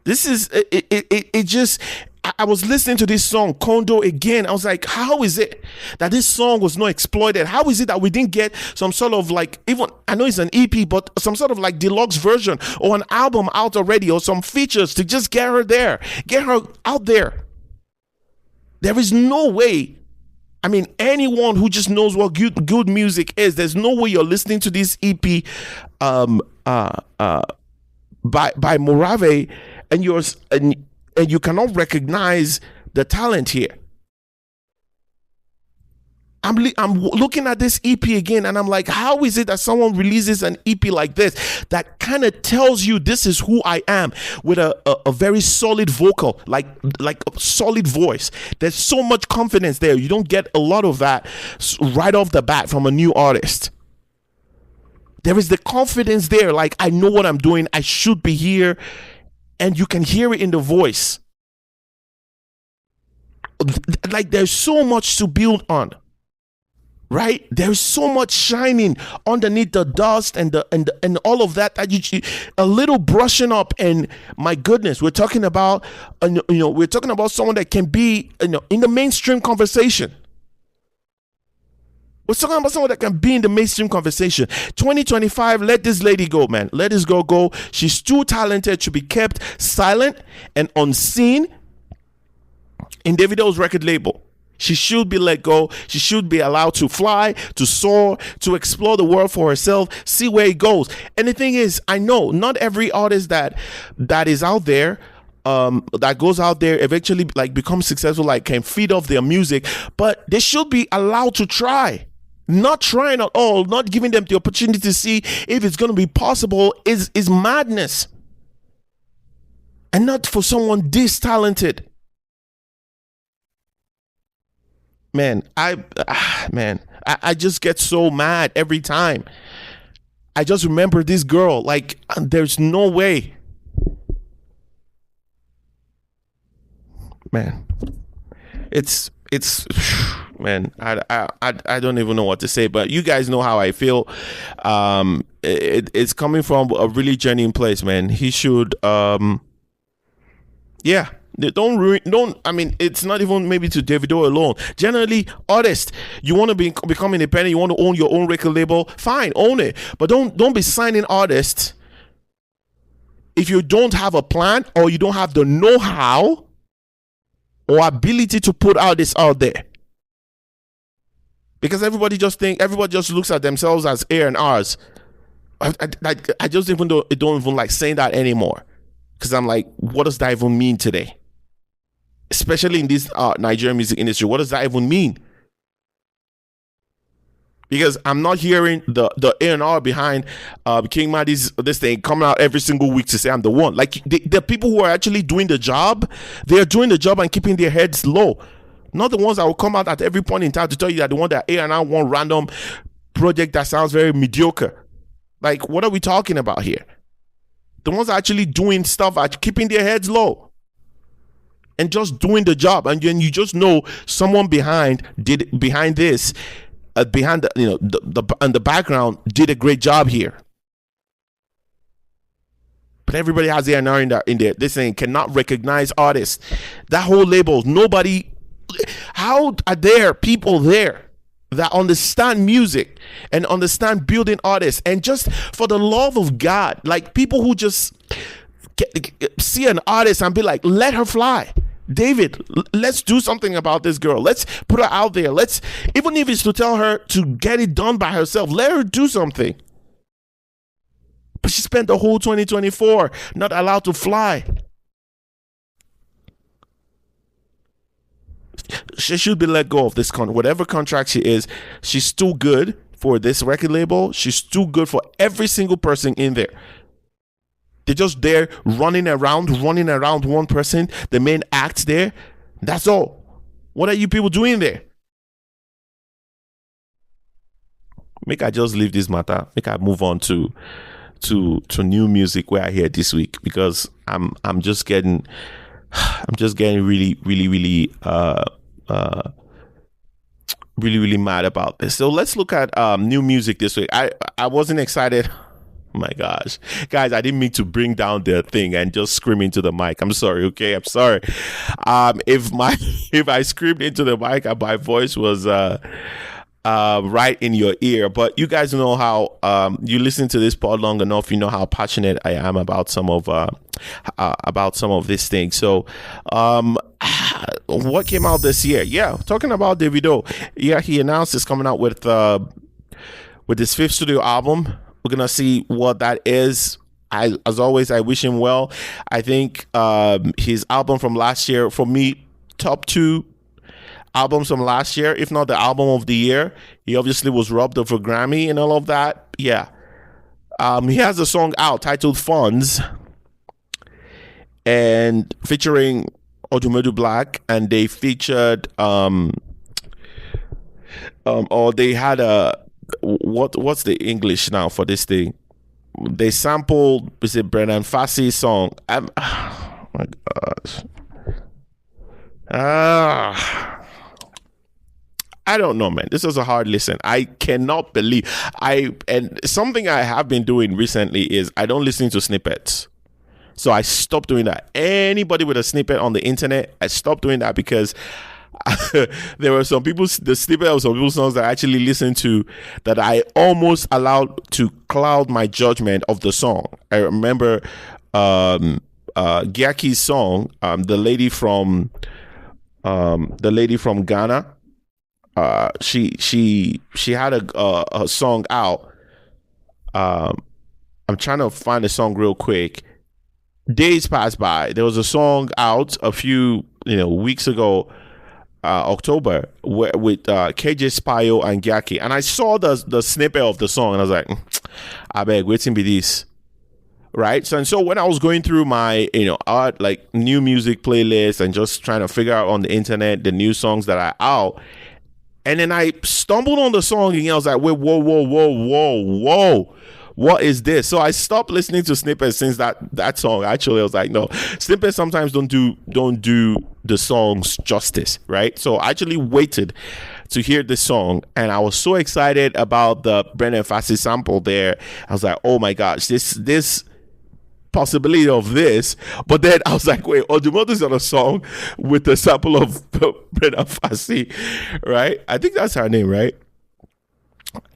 This is it just, I was listening to this song Kondo again. I was like, how is it that this song was not exploited? How is it that we didn't get some sort of like, even, I know it's an EP, but some sort of like deluxe version or an album out already, or some features to just get her there, get her out there? There is no way. I mean, anyone who just knows what good music is, there's no way you're listening to this EP by Morravey and you cannot recognize the talent here. I'm looking at this EP again, and I'm like, how is it that someone releases an EP like this that kind of tells you this is who I am, with a very solid vocal, like a solid voice? There's so much confidence there. You don't get a lot of that right off the bat from a new artist. There is the confidence there, like, I know what I'm doing, I should be here, and you can hear it in the voice. Like, there's so much to build on. Right? There's so much shining underneath the dust and all of that you a little brushing up, and my goodness, we're talking about we're talking about someone that can be in the mainstream conversation. We're talking about someone that can be in the mainstream conversation. 2025, let this lady go, man. Let this girl go. She's too talented to be kept silent and unseen in Davido's record label. She should be let go. She should be allowed to fly, to soar, to explore the world for herself, see where it goes. And the thing is, I know not every artist that is out there, that goes out there eventually like becomes successful, like can feed off their music, but they should be allowed to try. Not trying at all, not giving them the opportunity to see if it's going to be possible is madness. And not for someone this talented. Man, I just get so mad every time. I just remember this girl, like, there's no way. Man, it's man, I don't even know what to say, but you guys know how I feel. It's coming from a really genuine place, man. He should yeah. I mean, it's not even maybe to Davido alone. Generally, artists, you want to become independent, you want to own your own record label, fine, own it. But don't be signing artists if you don't have a plan, or you don't have the know-how or ability to put this out there. Because everybody just looks at themselves as A&Rs. I just don't even like saying that anymore. Because I'm like, what does that even mean today? Especially in this Nigerian music industry, what does that even mean? Because I'm not hearing the A&R behind King Madi's this thing coming out every single week to say I'm the one. Like, the people who are actually doing the job, they are doing the job and keeping their heads low. Not the ones that will come out at every point in time to tell you that the one that A&R one random project that sounds very mediocre. Like, what are we talking about here? The ones actually doing stuff are keeping their heads low and just doing the job, and then you just know someone behind this, behind the background did a great job here. But everybody has the A&R in there. This thing cannot recognize artists. That whole label, nobody. How are there people there that understand music and understand building artists, and just for the love of God, like people who just see an artist and be like, let her fly. David, let's do something about this girl. Let's put her out there. Even if it's to tell her to get it done by herself, let her do something. But she spent the whole 2024 not allowed to fly. She should be let go of this whatever contract she is. She's too good for this record label. She's too good for every single person in there. They're just there running around one person, the main act there. That's all. What are you people doing there? Make I just leave this matter. Make I move on to new music where I hear this week, because I'm just getting really really mad about this. So let's look at new music this week. I wasn't excited. Oh my gosh, guys, I didn't mean to bring down the thing and just scream into the mic. I'm sorry. Okay, I'm sorry. If I screamed into the mic and my voice was right in your ear, but you guys know how you listen to this pod long enough, you know how passionate I am about some of this thing. So what came out this year? Yeah, talking about Davido. Yeah, he announced he's coming out with his 5th studio album. We're gonna see what that is. As always, I wish him well. I think his album from last year, for me, top 2 albums from last year, if not the album of the year. He obviously was robbed of a Grammy and all of that. Yeah. He has a song out titled Funds, and featuring Odumodu Black, and they featured or they had a what's the English now for this thing? They sampled, is it Brennan Fassie's song? Oh my gosh. I don't know, man. This was a hard listen. I cannot believe and something I have been doing recently is I don't listen to snippets. So I stopped doing that. Anybody with a snippet on the internet, I stopped doing that, because there were some people, the snippet of some people's songs that I actually listened to, that I almost allowed to cloud my judgment of the song. I remember Gyaki's song, the lady from Ghana. She had a song out. I'm trying to find the song real quick. Days passed by. There was a song out a few weeks ago, October, with KJ Spio and Gyaki, and I saw the snippet of the song, and I was like, I beg, waiting be this, right? So when I was going through my art, like, new music playlist, and just trying to figure out on the internet the new songs that are out, and then I stumbled on the song, and I was like, wait, whoa, what is this? So I stopped listening to snippets since that song. Actually, I was like, no, snippets sometimes don't do the songs justice, right? So I actually waited to hear the song, and I was so excited about the Brennan Fassie sample there. I was like, oh my gosh, this possibility of this. But then I was like, wait, Odumodu's on a song with the sample of Brennan Fassie, right? I think that's her name, right?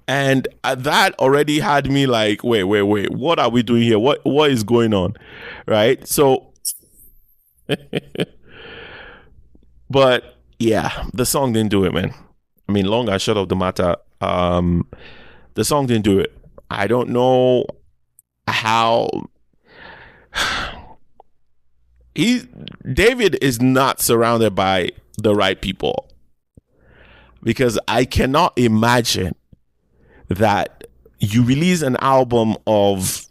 And that already had me like, wait, what are we doing here? What is going on, right? So, but yeah, the song didn't do it, man. I mean, long and short of the matter, the song didn't do it. I don't know how. David is not surrounded by the right people, because I cannot imagine that you release an album of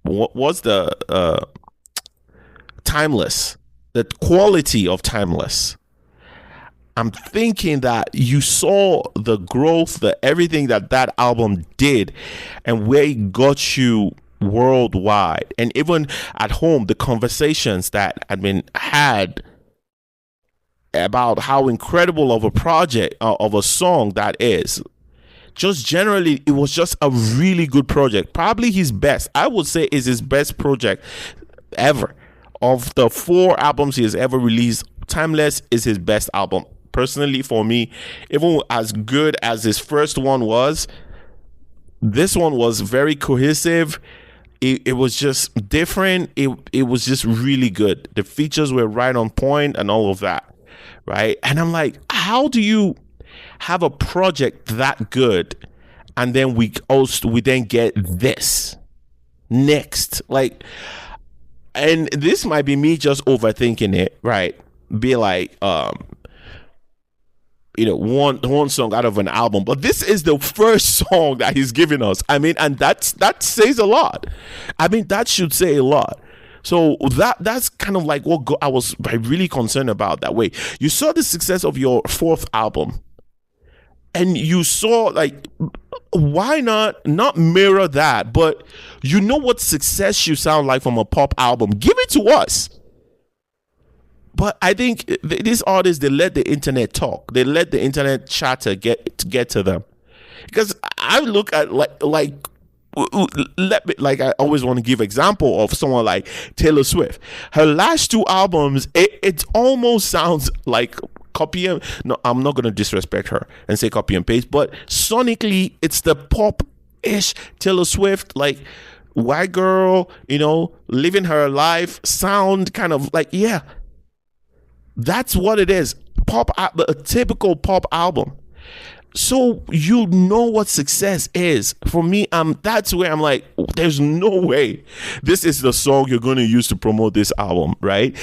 what's the Timeless, the quality of Timeless. I'm thinking that you saw the growth, the everything that album did, and where it got you worldwide, and even at home, the conversations that had been had about how incredible of a project, of a song that is. Just generally, it was just a really good project. Probably his best. I would say is his best project ever. Of the 4 albums he has ever released, Timeless is his best album. Personally, for me, even as good as his first one was, this one was very cohesive. It was just different. It was just really good. The features were right on point and all of that. Right. And I'm like, how do you have a project that good, and then we then get this next? Like, and this might be me just overthinking it, right? Be like, one song out of an album, but this is the first song that he's giving us. I mean, and that says a lot. I mean, that should say a lot. So that's kind of like what I was really concerned about. That way, you saw the success of your fourth album, and you saw, like, why not mirror that? But you know what success should sound like from a pop album. Give it to us. But I think these artists, they let the internet talk. They let the internet chatter get to them. Because I look at like I always want to give example of someone like Taylor Swift. Her last two albums, it almost sounds like copy and no, I'm not going to disrespect her and say copy and paste, but sonically it's the pop-ish Taylor Swift, like white girl, living her life sound, kind of like, yeah. That's what it is. A typical pop album. So you know what success is. For me, that's where I'm like, there's no way this is the song you're going to use to promote this album, right?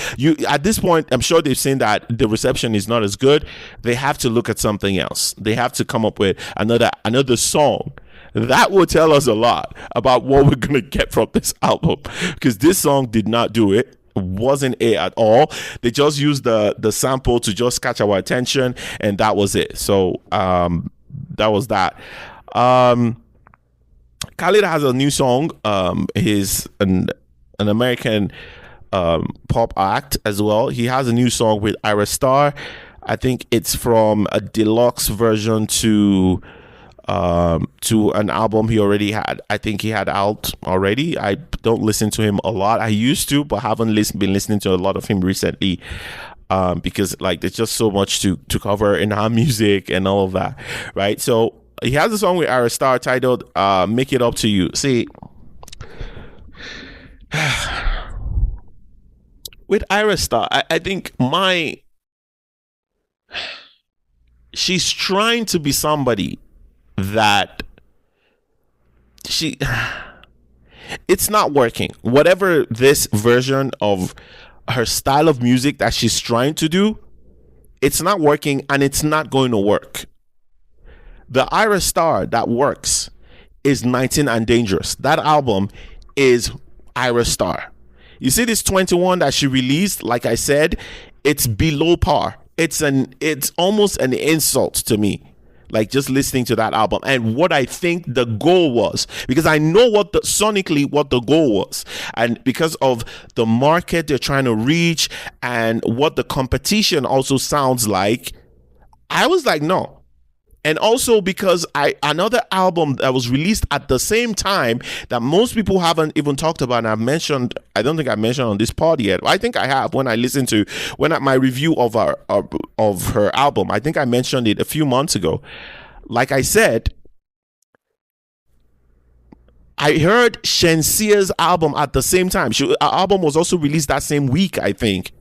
At this point, I'm sure they've seen that the reception is not as good. They have to look at something else. They have to come up with another song that will tell us a lot about what we're going to get from this album, because this song did not do it. Wasn't it at all. They just used the sample to just catch our attention, and that was it. So that was that. Khalid has a new song. He's an American pop act as well. He has a new song with Ira Star. I think it's from a deluxe version to an album he already had. I think he had out already. I don't listen to him a lot. I used to, but haven't been listening to a lot of him recently, because like there's just so much to cover in our music and all of that, right? So he has a song with Ira Star titled "Make It Up to You." See, with Ira Star, I think she's trying to be somebody that it's not working. Whatever this version of her style of music that she's trying to do, it's not working, and it's not going to work. The Ira Star that works is 19 and Dangerous. That album is Ira Star. You see this 21 that she released, like I said, it's below par. It's almost an insult to me, like just listening to that album and what I think the goal was, because I know sonically what the goal was, and because of the market they're trying to reach and what the competition also sounds like, I was like, no. And also because another album that was released at the same time that most people haven't even talked about, and I don't think I mentioned on this pod yet. I think I have when my review of her album. I think I mentioned it a few months ago. Like I said, I heard Shensea's album at the same time. Her album was also released that same week, I think.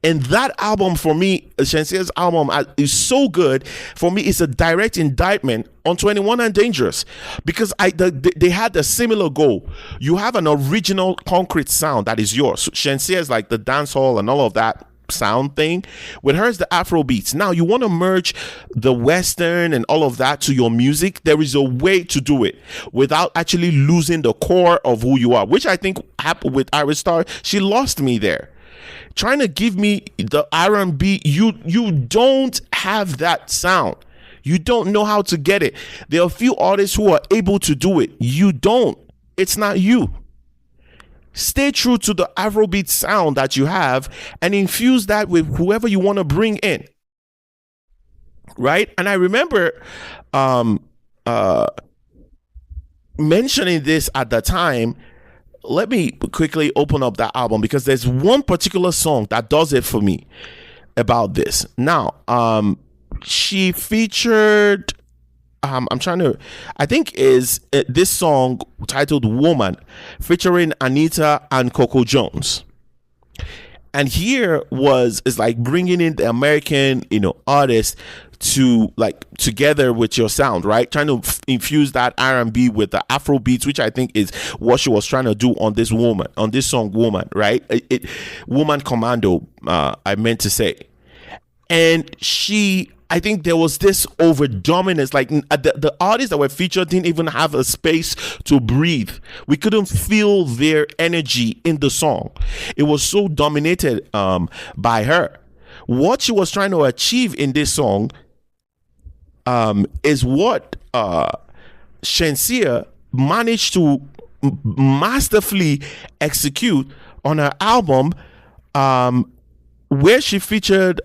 And that album, for me, Shensea's album is so good. For me, it's a direct indictment on 21 and Dangerous, because they had a similar goal. You have an original concrete sound that is yours. Shensea is like the dancehall and all of that sound thing. With hers, the Afro beats. Now, you want to merge the Western and all of that to your music. There is a way to do it without actually losing the core of who you are, which I think happened with Ira Star. She lost me there. Trying to give me the R&B, you don't have that sound. You don't know how to get it. There are a few artists who are able to do it. You don't. It's not you. Stay true to the Afrobeat sound that you have and infuse that with whoever you want to bring in. Right? And I remember mentioning this at the time. Let me quickly open up that album, because there's one particular song that does it for me about this. Now, she featured, I think is this song titled Woman, featuring Anita and Coco Jones. And here is like bringing in the American, artist to like together with your sound, right? Trying to infuse that R&B with the Afro beats, which I think is what she was trying to do on this song Woman, right? Woman Commando, I meant to say. And she I think there was this over dominance. Like the artists that were featured didn't even have a space to breathe. We couldn't feel their energy in the song. It was so dominated by her. What she was trying to achieve in this song is what Shenseea managed to masterfully execute on her album, where she featured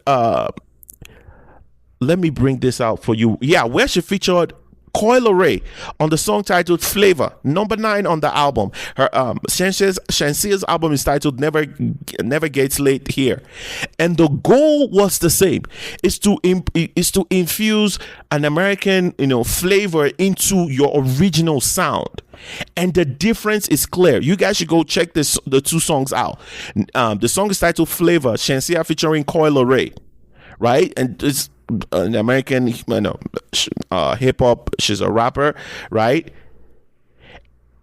let me bring this out for you. Yeah, where she featured Coil Ray on the song titled Flavor, number 9 on the album. Her Shensea's album is titled Never Gets Late Here, and the goal was the same: is to infuse an American flavor into your original sound. And the difference is clear. You guys should go check the 2 songs out. The song is titled Flavor, Shenseea featuring Coil Ray, right? And it's an American hip hop. She's a rapper, right?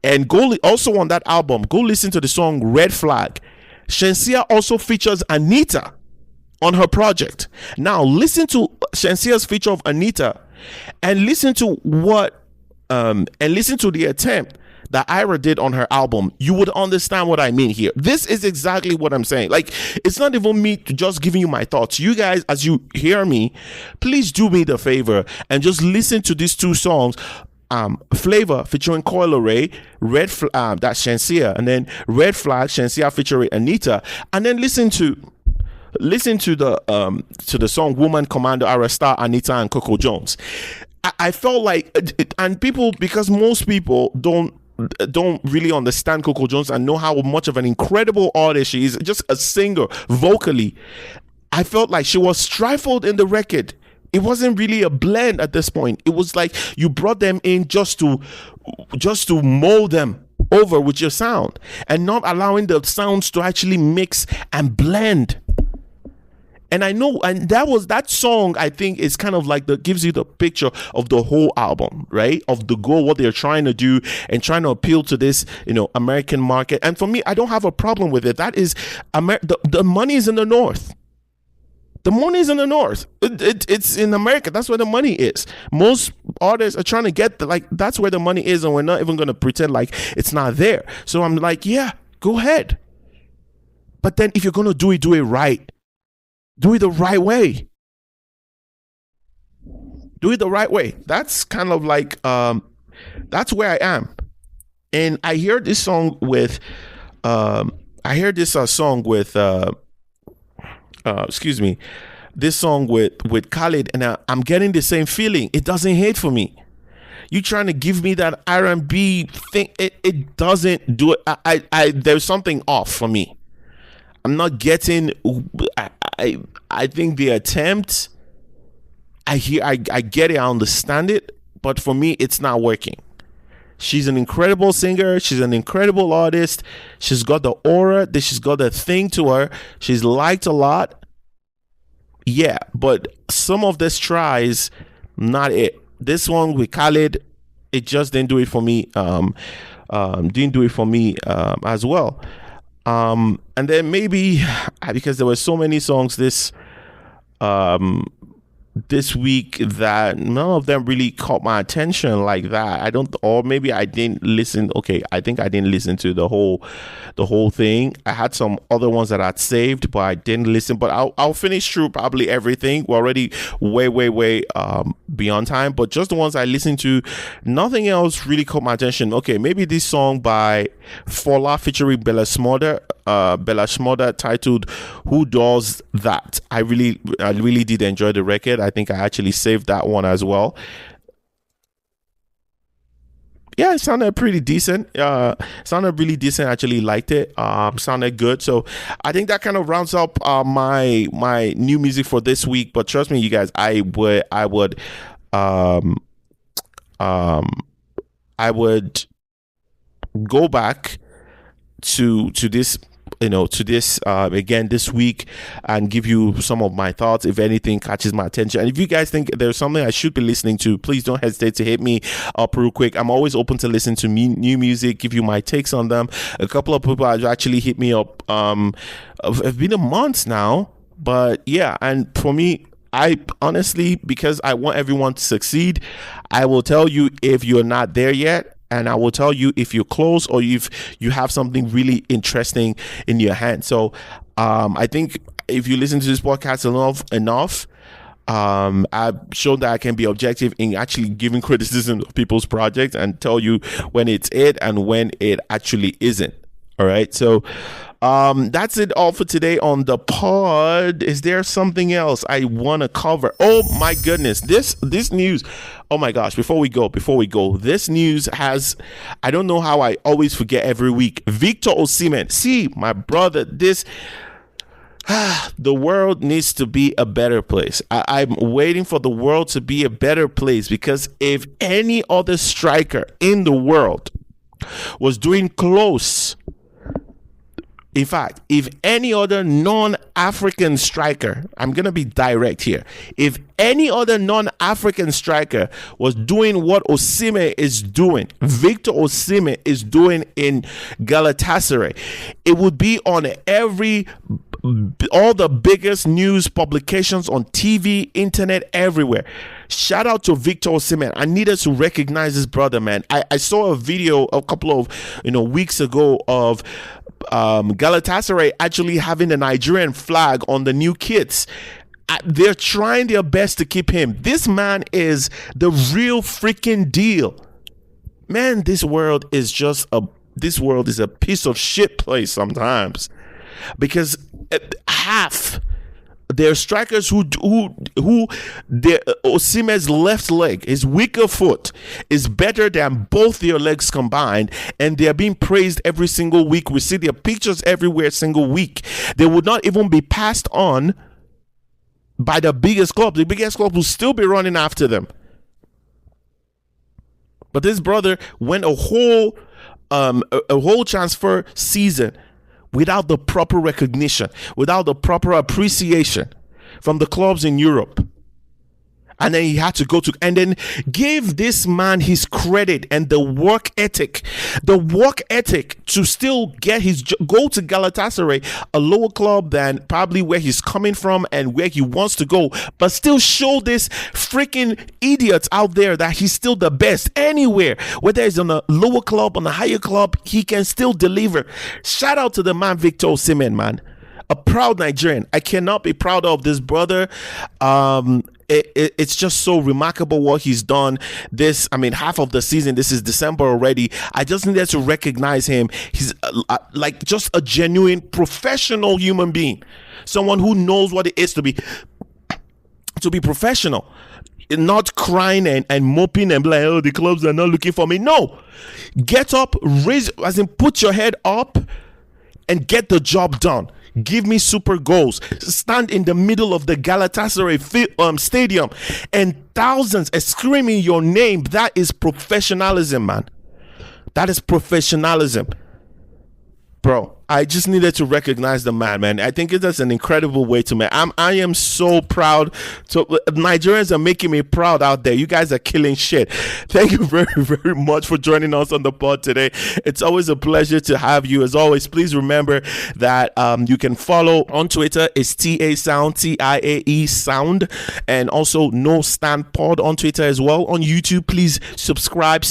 And also on that album, go listen to the song Red Flag. Shenseea also features Anita on her project. Now listen to Shensea's feature of Anita, and listen to the attempt that Ira did on her album. You would understand what I mean here. This is exactly what I'm saying. Like, it's not even me just giving you my thoughts. You guys, as you hear me, please do me the favor and just listen to these 2 songs. Flavor featuring Coil Ray, that's Shenseea, and then Red Flag, Shenseea featuring Anita, and then listen to the song Woman Commando, Ira Star, Anita, and Coco Jones. I felt like, and people, because most people don't really understand Coco Jones and know how much of an incredible artist she is, just a singer vocally. I felt like she was stifled in the record. It wasn't really a blend at this point. It was like you brought them in just to mold them over with your sound, and not allowing the sounds to actually mix and blend. And I know, and that song, I think, is kind of like gives you the picture of the whole album, right? Of the goal, what they're trying to do, and trying to appeal to this, American market. And for me, I don't have a problem with it. That is, the money is in the North. The money is in the North. It's in America. That's where the money is. Most artists are trying to get that's where the money is, and we're not even going to pretend like it's not there. So I'm like, yeah, go ahead. But then if you're going to do it right. Do it the right way. Do it the right way. That's kind of like, that's where I am. And I hear this song with, this song with Khalid, and I'm getting the same feeling. It doesn't hit for me. You trying to give me that R&B thing? It doesn't do it. I there's something off for me. I'm not getting. I think the attempt. I get it. I understand it, but for me, it's not working. She's an incredible singer. She's an incredible artist. She's got the aura. She's got the thing to her. She's liked a lot. Yeah, but some of this tries, not it. This one with Khalid, it just didn't do it for me. Didn't do it for me as well. And then maybe because there were so many songs this week that none of them really caught my attention like that. Or maybe I didn't listen. Okay, I think I didn't listen to the whole thing. I had some other ones that I'd saved, but I didn't listen. But I'll finish through probably everything. We're already way beyond time. But just the ones I listened to, nothing else really caught my attention. Okay, maybe this song by Fola featuring Bella Shmurda titled "Who Does That." I really did enjoy the record. I think I actually saved that one as well. Yeah, it sounded pretty decent. Sounded really decent. I actually liked it. Sounded good. So I think that kind of rounds up my new music for this week. But trust me, you guys, I would go back to this again this week and give you some of my thoughts if anything catches my attention. And if you guys think there's something I should be listening to, please don't hesitate to hit me up real quick. I'm always open to listen to new music, give you my takes on them. A couple of people have actually hit me up. It's been a month now, but yeah, and for me, I honestly, because I want everyone to succeed, I will tell you if you're not there yet, and I will tell you if you're close or if you have something really interesting in your hand. So I think if you listen to this podcast enough, I've shown that I can be objective in actually giving criticism of people's projects and tell you when it's it and when it actually isn't. All right. So that's it all for today on the pod. Is there something else I want to cover? Oh my goodness. This news. Oh my gosh. Before we go, this news has, I don't know how I always forget every week. Victor Osimhen. See, my brother, the world needs to be a better place. I'm waiting for the world to be a better place, because if any other striker in the world was doing close, in fact, if any other non-African striker, I'm going to be direct here. If any other non-African striker was doing what Osimhen is doing, Victor Osimhen is doing in Galatasaray, it would be on all the biggest news publications on TV, internet, everywhere. Shout out to Victor Osimhen. I needed to recognize this brother, man. I saw a video a couple of weeks ago of Galatasaray actually having the Nigerian flag on the new kits. They're trying their best to keep him. This man is the real freaking deal. Man, this world is a piece of shit place sometimes, because half their strikers who Osimhen's left leg, his weaker foot, is better than both their legs combined, and they are being praised every single week. We see their pictures everywhere single week. They would not even be passed on by the biggest club. The biggest club will still be running after them. But this brother went a whole transfer season without the proper recognition, without the proper appreciation from the clubs in Europe. And then he had to and then give this man his credit and the work ethic to still go to Galatasaray, a lower club than probably where he's coming from and where he wants to go, but still show this freaking idiots out there that he's still the best anywhere, whether it's on a lower club, on a higher club, he can still deliver. Shout out to the man, Victor Osimhen, man. A proud Nigerian. I cannot be proud of this brother. It's just so remarkable what he's done. Half of the season, this is December already. I just needed to recognize him. He's like just a genuine professional human being, someone who knows what it is to be professional, not crying and moping and be like, oh, the clubs are not looking for me. No, get up, put your head up and get the job done. Give me super goals. Stand in the middle of the Galatasaray stadium and thousands are screaming your name. That is professionalism, man. That is professionalism. Bro, I just needed to recognize the man. I think it's an incredible way to make. I am so proud. So Nigerians are making me proud out there. You guys are killing shit. Thank you very, very much for joining us on the pod today. It's always a pleasure to have you. As always, please remember that you can follow on Twitter. It's Tiae Sound, Tiae Sound, and also No Stand Pod on Twitter as well. On YouTube, please subscribe,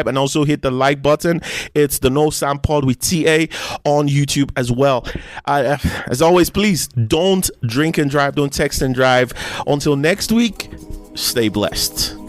and also hit the like button. It's the No Stand Pod with Tiae on YouTube as well. As always, please don't drink and drive, don't text and drive. Until next week, stay blessed.